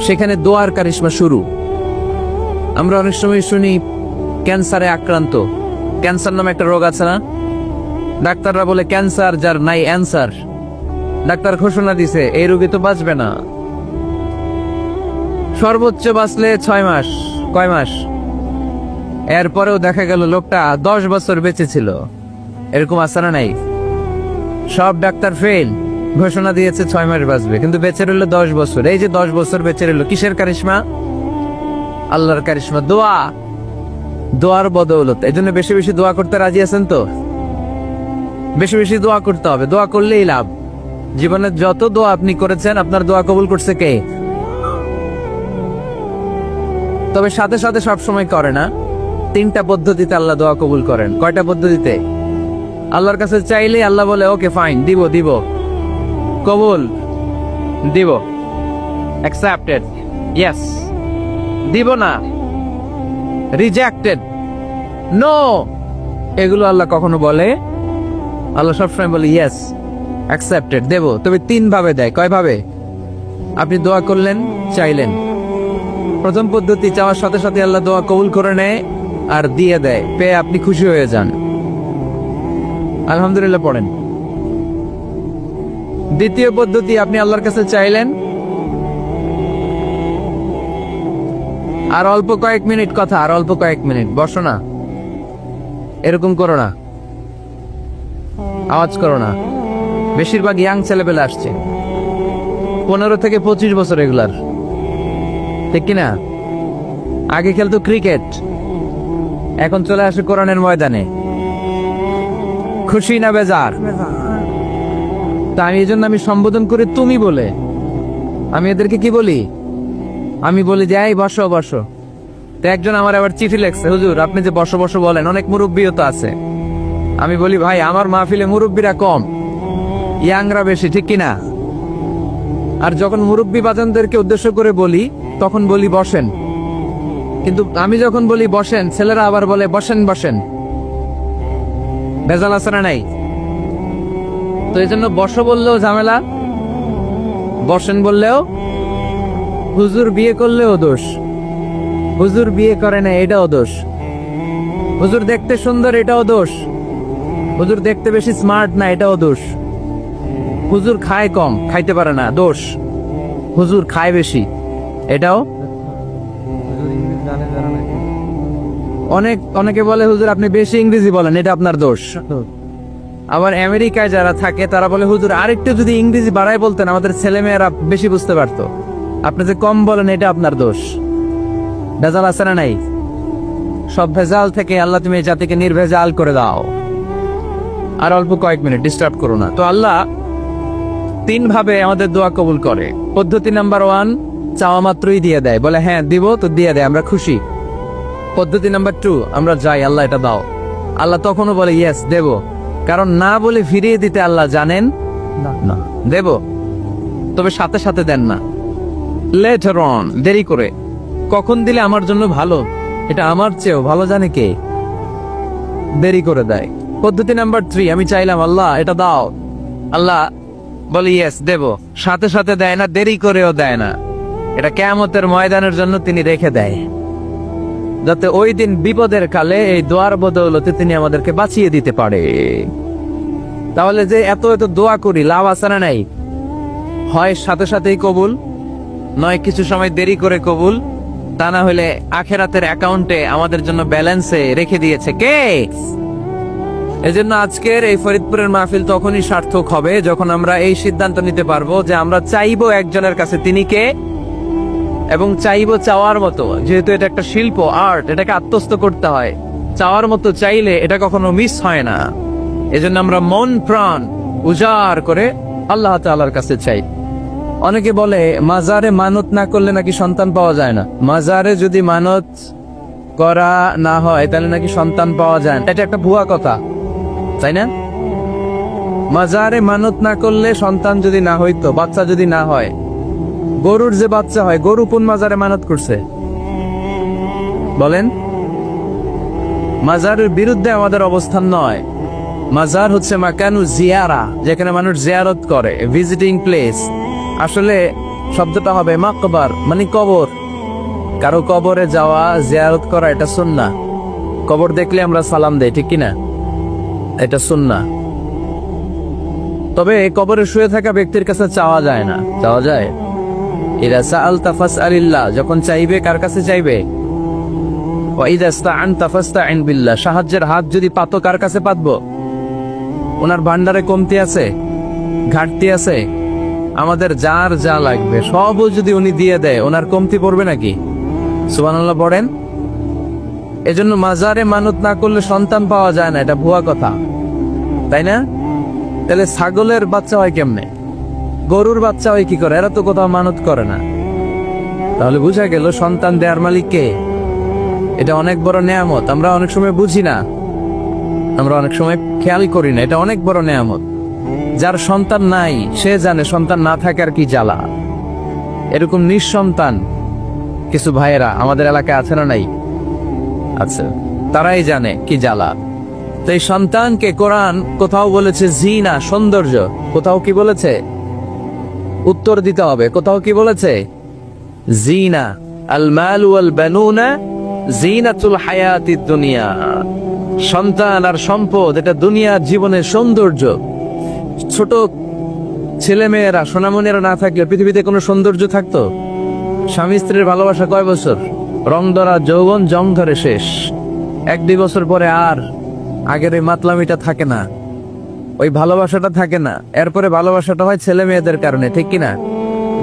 Speaker 1: সেখানে দোয়ার কারিশমা শুরু। আমরা অনেক সময় শুনি ক্যান্সারে আক্রান্ত, ক্যান্সার নামে একটা রোগ আছে না? ডাক্তাররা বলে ক্যান্সার যার নাই অ্যান্সার। ডাক্তার ঘোষণা দিছে এই রোগী তো বাঁচবে না, সর্বোচ্চ বাঁচলে 6 মাস। কয় মাস? এরপরেও দেখা গেল লোকটা 10 বছর বেঁচে ছিল। এরকম আছে না নাই? সব ডাক্তার ফেল, ঘোষণা দিয়েছে 6 মাস বাঁচবে, কিন্তু বেঁচে রইল 10 বছর। এই যে 10 বছর বেঁচে রইল, কিসের কারিশমা? আল্লাহর কারিশমা, দোয়া, দোয়ার বদৌলত। এই জন্য বেশি বেশি দোয়া করতে রাজি আছেন তো? বেশি বেশি দোয়া করতে হবে, দোয়া করলেই লাভ। জীবনে যত দোয়া আপনি করেছেন, আপনার দোয়া কবুল করছে কে? তবে সাথে সাথে সব সময় করে না। 3টা পদ্ধতিতে আল্লাহ দোয়া কবুল করেন। কয়টা পদ্ধতিতে? আল্লাহর কাছে চাইলে আল্লাহ বলে ওকে ফাইন, দিব দিব, কবুল, দিব, অ্যাকসেপ্টেড, ইয়েস। দিব না, রিজেক্টেড, নো, এগুলো আল্লাহ কখনো বলে? আল্লাহ সবসময় বলে ইয়েস, অ্যাকসেপ্টেড, দেব। তবে 3 ভাবে দেয়। কয় ভাবে? আপনি দোয়া করলেন, চাইলেন। প্রথম পদ্ধতি, চাওয়ার সাথে সাথে আল্লাহ দোয়া কবুল করে নেয় আর দিয়ে দেয়, পেয়ে আপনি খুশি হয়ে যান, আলহামদুলিল্লাহ পড়েন। দ্বিতীয় পদ্ধতি, আপনি আল্লাহর কাছে চাইলেন, আর অল্প কয়েক মিনিট কথা, আর অল্প কয়েক মিনিট, বসো না, এরকম করো না, আওয়াজ করো না। বেশিরভাগ ইয়াং ছেলেপেলে আসছে, 15 থেকে 25 বছর, এগুলার, ঠিক কিনা? আগে খেলতো ক্রিকেট, এখন চলে আসে কোরআনের ময়দানে। খুশি না বেজার? তা আমি এই জন্য আমি সম্বোধন করে তুমি বলে, আমি এদেরকে কি বলি? আমি বলি যে এই বসো বসো। তো একজন আমার আবার চিঠি লেখছে, হুজুর আপনি যে বসো বসো বলেন, অনেক মুরব্বিও তো আছে। আমি বলি ভাই, আমার মাহফিলে মুরব্বিরা কম, ইয়াংরা বেশি, ঠিক কিনা? আর যখন মুরব্বি বাজানদেরকে উদ্দেশ্য করে বলি, তখন বলি বসেন। কিন্তু আমি যখন বলি বসেন, ছেলেরা আবার বলে বসেন বসেন। ভেজাল আছে না নাই? তো এই জন্য বসো বললেও ঝামেলা, বসেন বললেও। হুজুর বিয়ে করলেও দোষ, হুজুর বিয়ে করে না এটাও দোষ, হুজুর দেখতে সুন্দর এটাও দোষ, হুজুর দেখতে বেশি স্মার্ট না এটাও দোষ, হুজুর খায় কম, খাইতে পারে না, দোষ, হুজুর খায় বেশি, এটাও। অনেকে বলে হুজুর আপনি বেশি ইংরেজি বলেন, এটা আপনার দোষ। আবার আমেরিকায় যারা থাকে তারা বলে হুজুর আরেকটু যদি ইংরেজি বাড়ায় বলতেন, আমাদের ছেলেমেয়েরা বেশি বুঝতে পারতো। আপনি যে কম বলেন, এটা আপনার দোষ। ভেজাল আছে না নাই? সব ভেজাল থেকে আল্লাহ তুমি এই জাতিকে নির্ভেজাল করে দাও। আর অল্প কয়েক মিনিট, ডিস্টার্ব করো না। তো আল্লাহ 3 ভাবে আমাদের দোয়া কবুল করে। পদ্ধতি নাম্বার 1, চাওয়া মাত্রই দিয়ে দেয়, বলে হ্যাঁ দিব, তো দিয়ে দেয়, আমরা খুশি। পদ্ধতি নাম্বার 2, আমরা যাই, আল্লাহ এটা দাও, আল্লাহ তখনও বলে ইয়েস দেব। কারণ না বলে ফিরিয়ে দিতে আল্লাহ জানেন না, দেব, তবে সাথে সাথে দেন না, লেটার অন, দেরি করে। কখন দিলে আমার জন্য ভালো, এটা আমার চেয়েও ভালো জানে কে, দেরি করে দেয়। পদ্ধতি নাম্বার 3, আমি চাইলাম আল্লাহ এটা দাও, আল্লাহ বলে ইয়েস দেব, সাথে সাথে দেয় না, দেরি করেও দেয় না। এটা কিয়ামতের ময়দানের জন্য তিনি রেখে দেয়, যাতে ওই দিন বিপদের কালে এই দোয়ার বদৌলতে তিনি আমাদেরকে বাঁচিয়ে দিতে পারে। তাহলে যে এত এত দোয়া করি, লাভ আছে না নাই? হয় সাথে সাথেই কবুল, নয় কিছু সময় দেরি করে কবুল, তা না হলে আখেরাতের অ্যাকাউন্টে আমাদের জন্য ব্যালেন্সে রেখে দিয়েছে কে? এজন্য আজকের এই ফরিদপুরের মাহফিল তখনই সার্থক হবে যখন আমরা এই সিদ্ধান্ত নিতে পারবো যে আমরা চাইবো একজনের কাছে, তিনি কে, এবং চাইবো চাওয়ার মতো। যেহেতু এটা একটা শিল্প, আর্ট, এটাকে আত্মস্থ করতে হয়। চাওয়ার মতো চাইলে এটা কখনো মিস হয় না। এজন্য আমরা মন প্রাণ উজাড় করে আল্লাহ তাআলার কাছে চাই। অনেকে বলে মাজারে মানত না করলে নাকি সন্তান পাওয়া যায় না। মাজারে যদি মানত করা না হয় তাহলে নাকি সন্তান পাওয়া যায় না। এটা একটা ভুয়া কথা, তাই না? মাজারে মানত না করলে সন্তান যদি না হইতো, বাচ্চা যদি না হয়, গরুর যে বাচ্চা হয়, গরু কোন মাজারে মানত করছে বলেন? মাজারের বিরুদ্ধে আমাদের অবস্থান নয়। মাজার হচ্ছে মাকানু জিয়ারা, যেখানে মানুষ জিয়ারত করে, ভিজিটিং প্লেস। আসলে শব্দটা হবে মাকবার, মানে কবর। কারো কবরে যাওয়া, জিয়ারত করা, এটা সুন্নাহ। কবর দেখলে আমরা সালাম দেই, ঠিক কিনা? এটা সুন্নাহ। তবে কবরে শুয়ে থাকা ব্যক্তির কাছে চাওয়া যায় না। চাওয়া যায়? ইদা সাআলতা ফাসআলিল্লাহ, যখন চাইবে কার কাছে চাইবে? ওয়া ইদা ইসতাআনতা ফাসতাইন বিল্লাহ, সাহায্যের হাত যদি পাতো কার কাছে পাতবো? ওনার ভান্ডারে কমতি আছে, ঘাটতি আছে? আমাদের যার যা লাগবে সবও যদি উনি দিয়ে দেয়, ওনার কমতি পড়বে নাকি? সুবহানাল্লাহ পড়েন। এজন্য মাজারে মানত না করলে সন্তান পাওয়া যায় না, এটা ভুয়া কথা, তাই না? তাহলে ছাগলের বাচ্চা হয় কেমনে, গরুর বাচ্চা হয় কি করে? এরা তো কোথাও মানত করে না। তাহলে বুঝা গেল সন্তান দেয়ার মালিক কে। এটা অনেক বড় নেয়ামত। আমরা অনেক সময় বুঝি না, আমরা অনেক সময় খেয়াল করি না। এটা অনেক বড় নেয়ামত। যার সন্তান নাই সে জানে সন্তান না থাকার কি জ্বালা। এরকম নিঃসন্তান কিছু ভাইয়েরা আমাদের এলাকায় আছে না? নাই? আচ্ছা, তারাই জানে কি জ্বালা। তো এই সন্তানকে কোরআন কোথাও বলেছে জিনা, সৌন্দর্য। কোথাও কি বলেছে? উত্তর দিতে হবে। কোথাও কি বলেছে? জিনা, আল মাল ওয়াল বানুনা জিনাতুল হায়াতিদ দুনিয়া। সন্তান আর সম্পদ এটা দুনিয়ার জীবনের সৌন্দর্য। ছোট ছেলে মেয়েরা, সোনামণিরা না থাকলে পৃথিবীতে কোনো সৌন্দর্য থাকতো? স্বামী স্ত্রীর ভালোবাসা কয় বছর? রং ধরা যৌবন, জং ধরে শেষ। 1-2 বছর পরে আর আগের ওই মাতলামিটা থাকে না, ওই ভালোবাসাটা থাকে না। এরপরে ভালোবাসাটা হয় ছেলে মেয়েদের কারণে, ঠিক কিনা?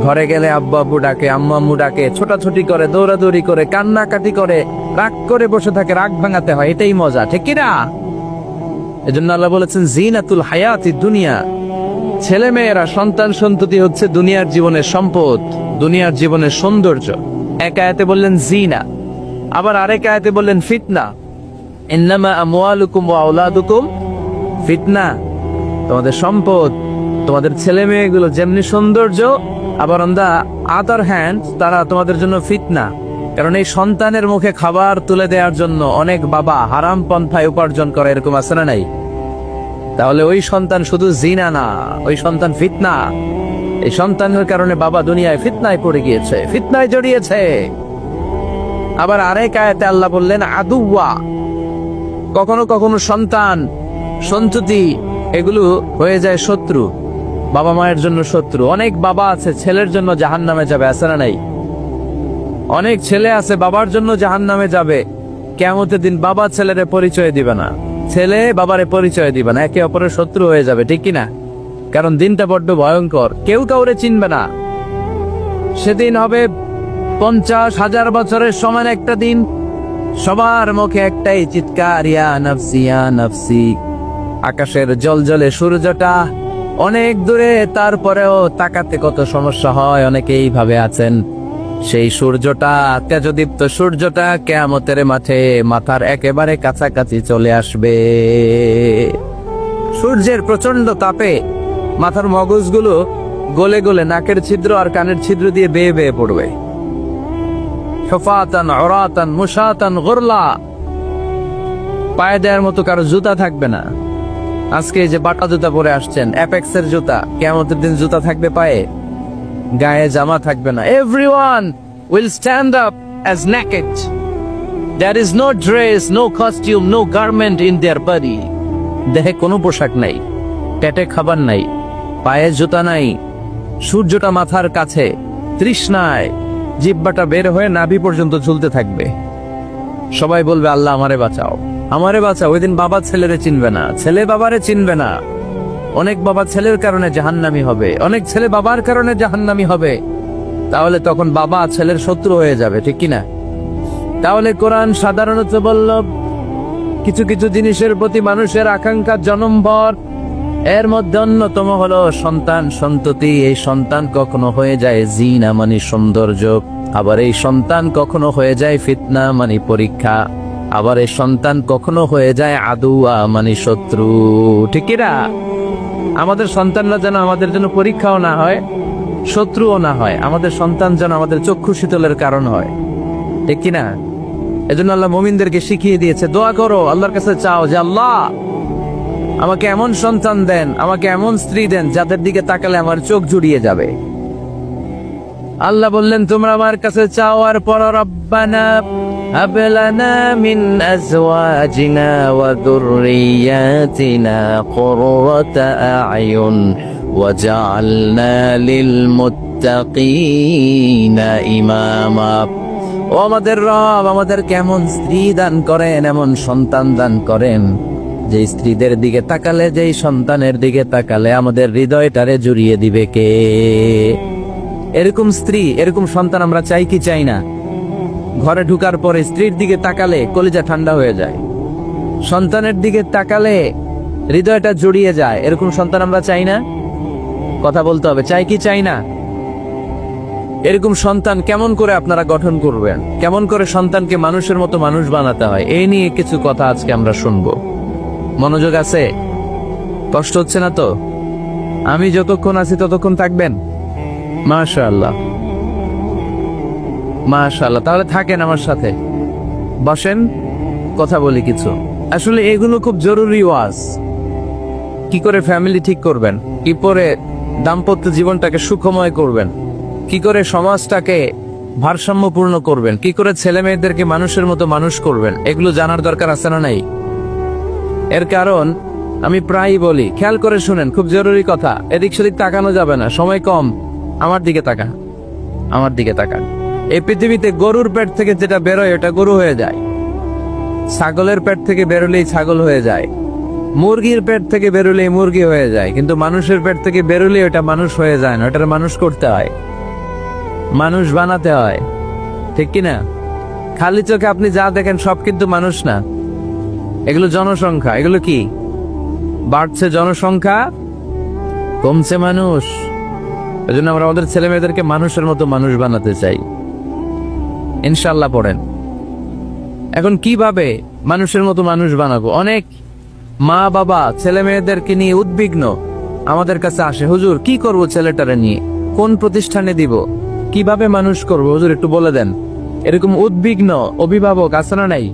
Speaker 1: ঘরে গেলে আব্বু আব্বু ডাকে, আম্মু আম্মু ডাকে, ছোটাছুটি করে, দৌড়াদৌড়ি করে, কান্নাকাটি করে, রাগ করে বসে থাকে, রাগ ভাঙাতে হয়। এটাই মজা, ঠিক কিনা? এজন্য আল্লাহ বলেছেন জিনাতুল হায়াতিদ দুনিয়া। ছেলে মেয়েরা, সন্তান সন্ততি হচ্ছে দুনিয়ার জীবনের সম্পদ, দুনিয়ার জীবনের সৌন্দর্য। এক আয়াতে বললেন জিনা, আবার আরেক আয়াতে বললেন ফিতনা। ইন্নামা আমওয়ালুকুম ওয়া আওলাদুকুম ফিতনা। তোমাদের সম্পদ, তোমাদের ছেলে মেয়েগুলো যেমনি সৌন্দর্য, আবার অন দা আদার হ্যান্ড তারা তোমাদের জন্য ফিতনা। কারণ এই সন্তানের মুখে খাবার তুলে দেওয়ার জন্য অনেক বাবা হারাম পন্থায় উপার্জন করে, এরকম আছে না? নাই? তাহলে ওই সন্তান শুধু জিনা না, ওই সন্তান ফিতনা। এই সন্তানের কারণে বাবা দুনিয়ায় ফিতনায় পড়ে গিয়েছে, ফিতনায় জড়িয়েছে। আবার আরেক আয়াতে আল্লাহ বললেন আদুওয়া। কখনো কখনো সন্তান সন্ততি এগুলো হয়ে যায় শত্রু, বাবা মায়ের জন্য শত্রু। অনেক বাবা আছে ছেলের জন্য জাহান্নামে যাবে, আছে না? নাই? অনেক ছেলে আছে বাবার জন্য জাহান্নামে যাবে। কিয়ামতের দিন বাবা ছেলেরে পরিচয় দিবে না, ছেলে বাবারে পরিচয় দিবে না, একে অপরের শত্রু হয়ে যাবে, ঠিক কিনা? কারণ দিনটা বড্ড ভয়ঙ্কর, কেউ কাউরে চিনবে না। সেদিন হবে 50,000 বছরের সমান একটা দিন। সবার মুখে একটাই চিৎকার, ইয়া নাফসি ইয়া নাফসি। আকাশের জলজলে সূর্যটা অনেক দূরে, তারপরেও তাকাতে কত সমস্যা হয়। অনেকে এইভাবে আছেন। সেই সূর্যটা, তেজদীপ্ত সূর্যটা কিয়ামতের মাঠে মাথার একেবারে কাছাকাছি চলে আসবে। সূর্যের প্রচন্ড তাপে মাথার মগজগুলো গলে গলে নাকের ছিদ্র আর কানের ছিদ্র দিয়ে বেয়ে বেয়ে পড়বে। হুফাতান উরাতান মুশাতান গুরলা। পায়ে দেওয়ার মতো কারো জুতা থাকবে না। আজকে যে বাটা জুতা পরে আসছেন, অ্যাপেক্সের জুতা, কিয়ামতের দিন জুতা থাকবে পায়ে, গায়ে জামা থাকবে না। Everyone will stand up as naked. There is no dress, no costume, no garment in their body. দেহে কোনো পোশাক নাই, পেটে খাবার নাই, পায়ে জুতা নাই, সূর্যটা মাথার কাছে, তৃষ্ণায় জিহ্বাটা বের হয়ে নাভি পর্যন্ত ঝুলতে থাকবে। সবাই বলবে আল্লাহ আমারে বাঁচাও, আমারে বাঁচাও। ওই দিন বাবা ছেলেরে চিনবে না, ছেলে বাবারে চিনবে না। অনেক বাবা ছেলের কারণে জাহান্নামী হবে, অনেক ছেলে বাবার কারণে জাহান্নামী হবে। তাহলে তখন বাবা ছেলের শত্রু হয়ে যাবে, ঠিক কিনা? তাহলে কোরআন সাধারণত বলল কিছু কিছু জিনিসের প্রতি মানুষের আকাঙ্ক্ষা জনমভর। এর মধ্যে অন্যতম হলো সন্তান সন্ততি। এই সন্তান কখনো হয়ে যায় জিনা, মানে সৌন্দর্য। আবার এই সন্তান কখনো হয়ে যায় ফিতনা মানে পরীক্ষা, আবার এই সন্তান কখনো হয়ে যায় আদুয়া মানে শত্রু। ঠিক কি না? আমাদের সন্তানরা যেন আমাদের জন্য পরীক্ষাও না হয়, শত্রুও না হয়। আমাদের সন্তান যেন আমাদের চক্ষু শীতলের কারণ হয়। ঠিক কি না? এজন্য আল্লাহ মুমিনদেরকে শিখিয়ে দিয়েছে, দোয়া করো, আল্লাহর কাছে চাও যে আল্লাহ আমাকে এমন সন্তান দেন, আমাকে এমন স্ত্রী দেন যাদের দিকে তাকালে আমার চোখ জুড়িয়ে যাবে। আল্লাহ বললেন তোমরা আমার কাছে চাও, আর পর রব্বানা হাব লানা মিন আজওয়াজিনা ওয়া যুররিয়াতিনা কুররাতা আ'য়ুন ওয়াজআলনা লিল মুত্তাকিনা ইমামা। ও আমাদের রব, আমাদের কেমন স্ত্রী দান করেন, এমন সন্তান দান করেন যে স্ত্রীদের দিকে তাকালে, যেই সন্তানের দিকে তাকালে আমাদের হৃদয়টারে জুড়িয়ে দিবে কে? এরকম স্ত্রী, এরকম সন্তান আমরা চাই কি চাই না? ঘরে ঢুকার পরে স্ত্রীর দিকে তাকালে কলিজা ঠান্ডা হয়ে যায়, সন্তানের দিকে তাকালে হৃদয়টা জড়িয়ে যায়। এরকম সন্তান আমরা চাই না? কথা বলতে হবে, চাই কি চাই না? এরকম সন্তান কেমন করে আপনারা গঠন করবেন, কেমন করে সন্তানকে মানুষের মতো মানুষ বানাতে হয়, এই নিয়ে কিছু কথা আজকে আমরা শুনবো। মনোযোগ আছে? কষ্ট হচ্ছে না তো? আমি যতক্ষণ আছি ততক্ষণ থাকবেন? মাশাআল্লাহ, মাশাআল্লাহ। তাহলে থাকেন আমার সাথে, বসেন, কথা বলি কিছু। আসলে এগুলো খুব জরুরি ওয়াজ। কি করে ফ্যামিলি ঠিক করবেন, কি করে দাম্পত্য জীবনটাকে সুখময় করবেন, কি করে সমাজটাকে ভারসাম্যপূর্ণ করবেন, কি করে ছেলে মেয়েদেরকে মানুষের মতো মানুষ করবেন, এগুলো জানার দরকার আছে না নাই? এর কারণ আমি প্রায়ই বলি, খেয়াল করে শুনেন, খুব জরুরি কথা। এদিক সেদিক তাকানো যাবে না, সময় কম। আমার দিকে তাকান, আমার দিকে তাকান। এই পৃথিবীতে গরুর পেট থেকে যেটা বেরোয় ওটা গরু হয়ে যায়, ছাগলের পেট থেকে বেরোলেই ছাগল হয়ে যায়, মুরগির পেট থেকে বেরোলেই মুরগি হয়ে যায়, কিন্তু মানুষের পেট থেকে বেরোলেই ওটা মানুষ হয়ে যায় না। ওটার মানুষ করতে হয়, মানুষ বানাতে হয়। ঠিক কিনা? খালি চোখে আপনি যা দেখেন সব কিন্তু মানুষ না, এগুলো জনসংখ্যা। এগুলো কি? বাড়ছে জনসংখ্যা, কমছে মানুষ। এজন্য আমরা আমাদের ছেলে মেয়েদেরকে মানুষের মতো মানুষ বানাতে চাই। ইনশাআল্লাহ পড়েন। এখন কিভাবে মানুষের মতো মানুষ বানাবো? অনেক মা বাবা ছেলে মেয়েদেরকে নিয়ে উদ্বিগ্ন, আমাদের কাছে আসে, হুজুর কি করব ছেলেটারে নিয়ে, কোন প্রতিষ্ঠানে দিব, কিভাবে মানুষ করব হুজুর একটু বলে দেন। এরকম উদ্বিগ্ন অভিভাবক আছে না নাই?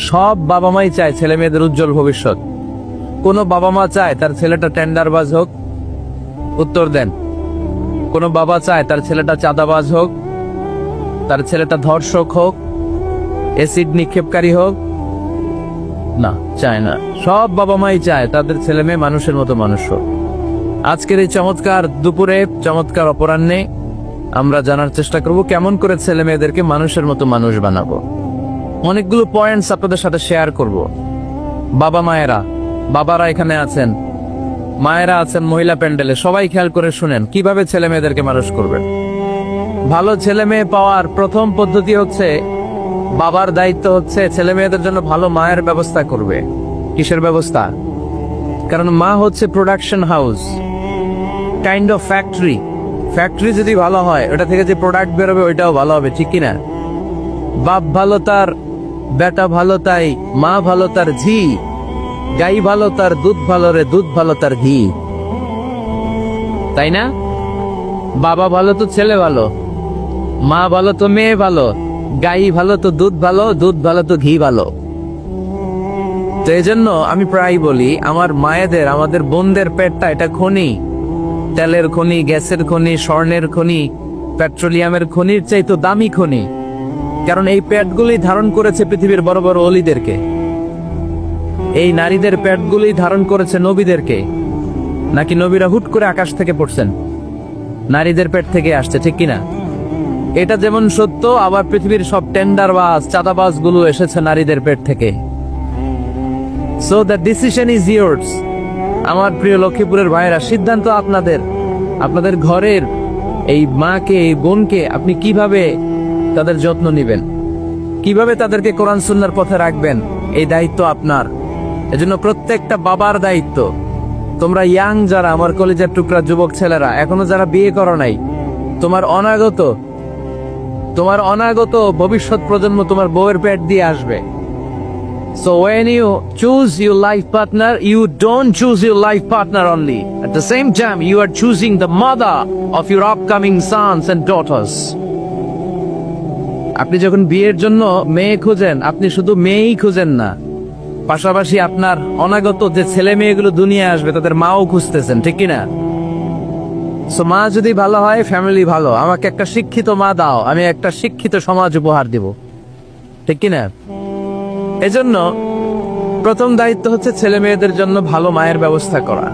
Speaker 1: সব বাবা মাই চায় ছেলে মেয়েদের উজ্জ্বল ভবিষ্যৎ। কোন বাবা মা চায় তার ছেলেটা টেন্ডারবাজ হোক? উত্তর দেন। কোন বাবা চায় তার ছেলেটা চাঁদাবাজ হোক, তার ছেলেটা ধর্ষক হোক, এসিড নিক্ষেপকারী হোক? না, চায় না। সব বাবা মাই চায় তাদের ছেলে মেয়ে মানুষের মতো মানুষ হোক। আজকের এই চমৎকার দুপুরে, চমৎকার অপরাহ্নে আমরা জানার চেষ্টা করব কেমন করে ছেলে মেয়েদেরকে মানুষের মতো মানুষ বানাবো। অনেকগুলো পয়েন্টস আপনাদের সাথে শেয়ার করব। বাবা মায়েরা, বাবারা এখানে আছেন, মায়েরা আছেন মহিলা প্যান্ডেলে, সবাই খেয়াল করে শুনেন কিভাবে ছেলে মেয়েদেরকে মানুষ করবেন। ভালো ছেলে মেয়ে পাওয়ার প্রথম পদ্ধতি হচ্ছে, বাবার দায়িত্ব হচ্ছে ছেলে মেয়েদের জন্য ভালো মায়ের ব্যবস্থা করবে। কিসের ব্যবস্থা? কারণ মা হচ্ছে production house, kind of factory. Factory যদি ভালো হয়, ওটা থেকে যে প্রোডাক্ট বেরোবে ওইটাও ভালো হবে। ঠিক কিনা? বাপ ভালো তার বেটা ভালো, তাই মা ভালো তার ঝি, গাই ভালো তার দুধ ভালো রে, দুধ ভালো তার ঘি। তাই না? বাবা ভালো তো ছেলে ভালো, মা ভালো তো মেয়ে ভালো, গাই ভালো তো দুধ ভালো, দুধ ভালো তো ঘি ভালো। তো এই জন্য আমি প্রায় বলি, আমার মায়েদের, আমাদের বোনদের পেটটা এটা খনি, তেলের খনি, গ্যাসের খনি, স্বর্ণের খনি, পেট্রোলিয়ামের খনির চাইতো দামি খনি। কারণ এই পেটগুলি ধারণ করেছে পৃথিবীর বড় বড় অলিদেরকে। এই নারীদের পেটগুলি ধারণ করেছে নবীদেরকে। নাকি নবীরা হুট করে আকাশ থেকে পড়ছেন? নারীদের পেট থেকে আসছে। ঠিক কিনা? এটা যেমন সত্য, আবার পৃথিবীর সব টেন্ডারবাজ, চাঁদাবাজ গুলো এসেছে নারীদের পেট থেকে। So the decision is years. আমার প্রিয় লক্ষ্মীপুরের ভাইয়েরা, সিদ্ধান্ত আপনাদের। আপনাদের ঘরের এই মাকে, এই বোনকে আপনি কিভাবে তাদের যত্ন নেবেন, কিভাবে তাদেরকে কোরআন সুন্নাহর পথে রাখবেন, এই দায়িত্ব আপনার। এজন্য প্রত্যেকটা বাবার দায়িত্ব। তোমরা ইয়াং যারা, আমার কলেজের টুকরা যুবক ছেলেরা, এখনো যারা বিয়ে করো নাই, তোমার অনাগত তোমার অনাগত ভবিষ্যৎ প্রজন্ম তোমার বউয়ের পেট দিয়ে আসবে। So when you choose your life partner, you don't choose your life partner only. At the same time, you are choosing the mother of your upcoming sons and daughters. আপনি যখন বিয়ের জন্য মেয়ে খুঁজেন, আপনি শুধু মেয়েই খুঁজেন না, পাশাপাশি আপনার অনাগত যে ছেলে মেয়েগুলো দুনিয়া আসবে তাদের মাও খুঁজতেছেন, ঠিক কিনা? সো মা যদি ভালো হয়, ফ্যামিলি ভালো। আমাকে একটা শিক্ষিত মা দাও, আমি একটা শিক্ষিত সমাজ উপহার দিব, ঠিক কিনা? এজন্য প্রথম দায়িত্ব হচ্ছে ছেলে মেয়েদের জন্য ভালো মায়ের ব্যবস্থা করা।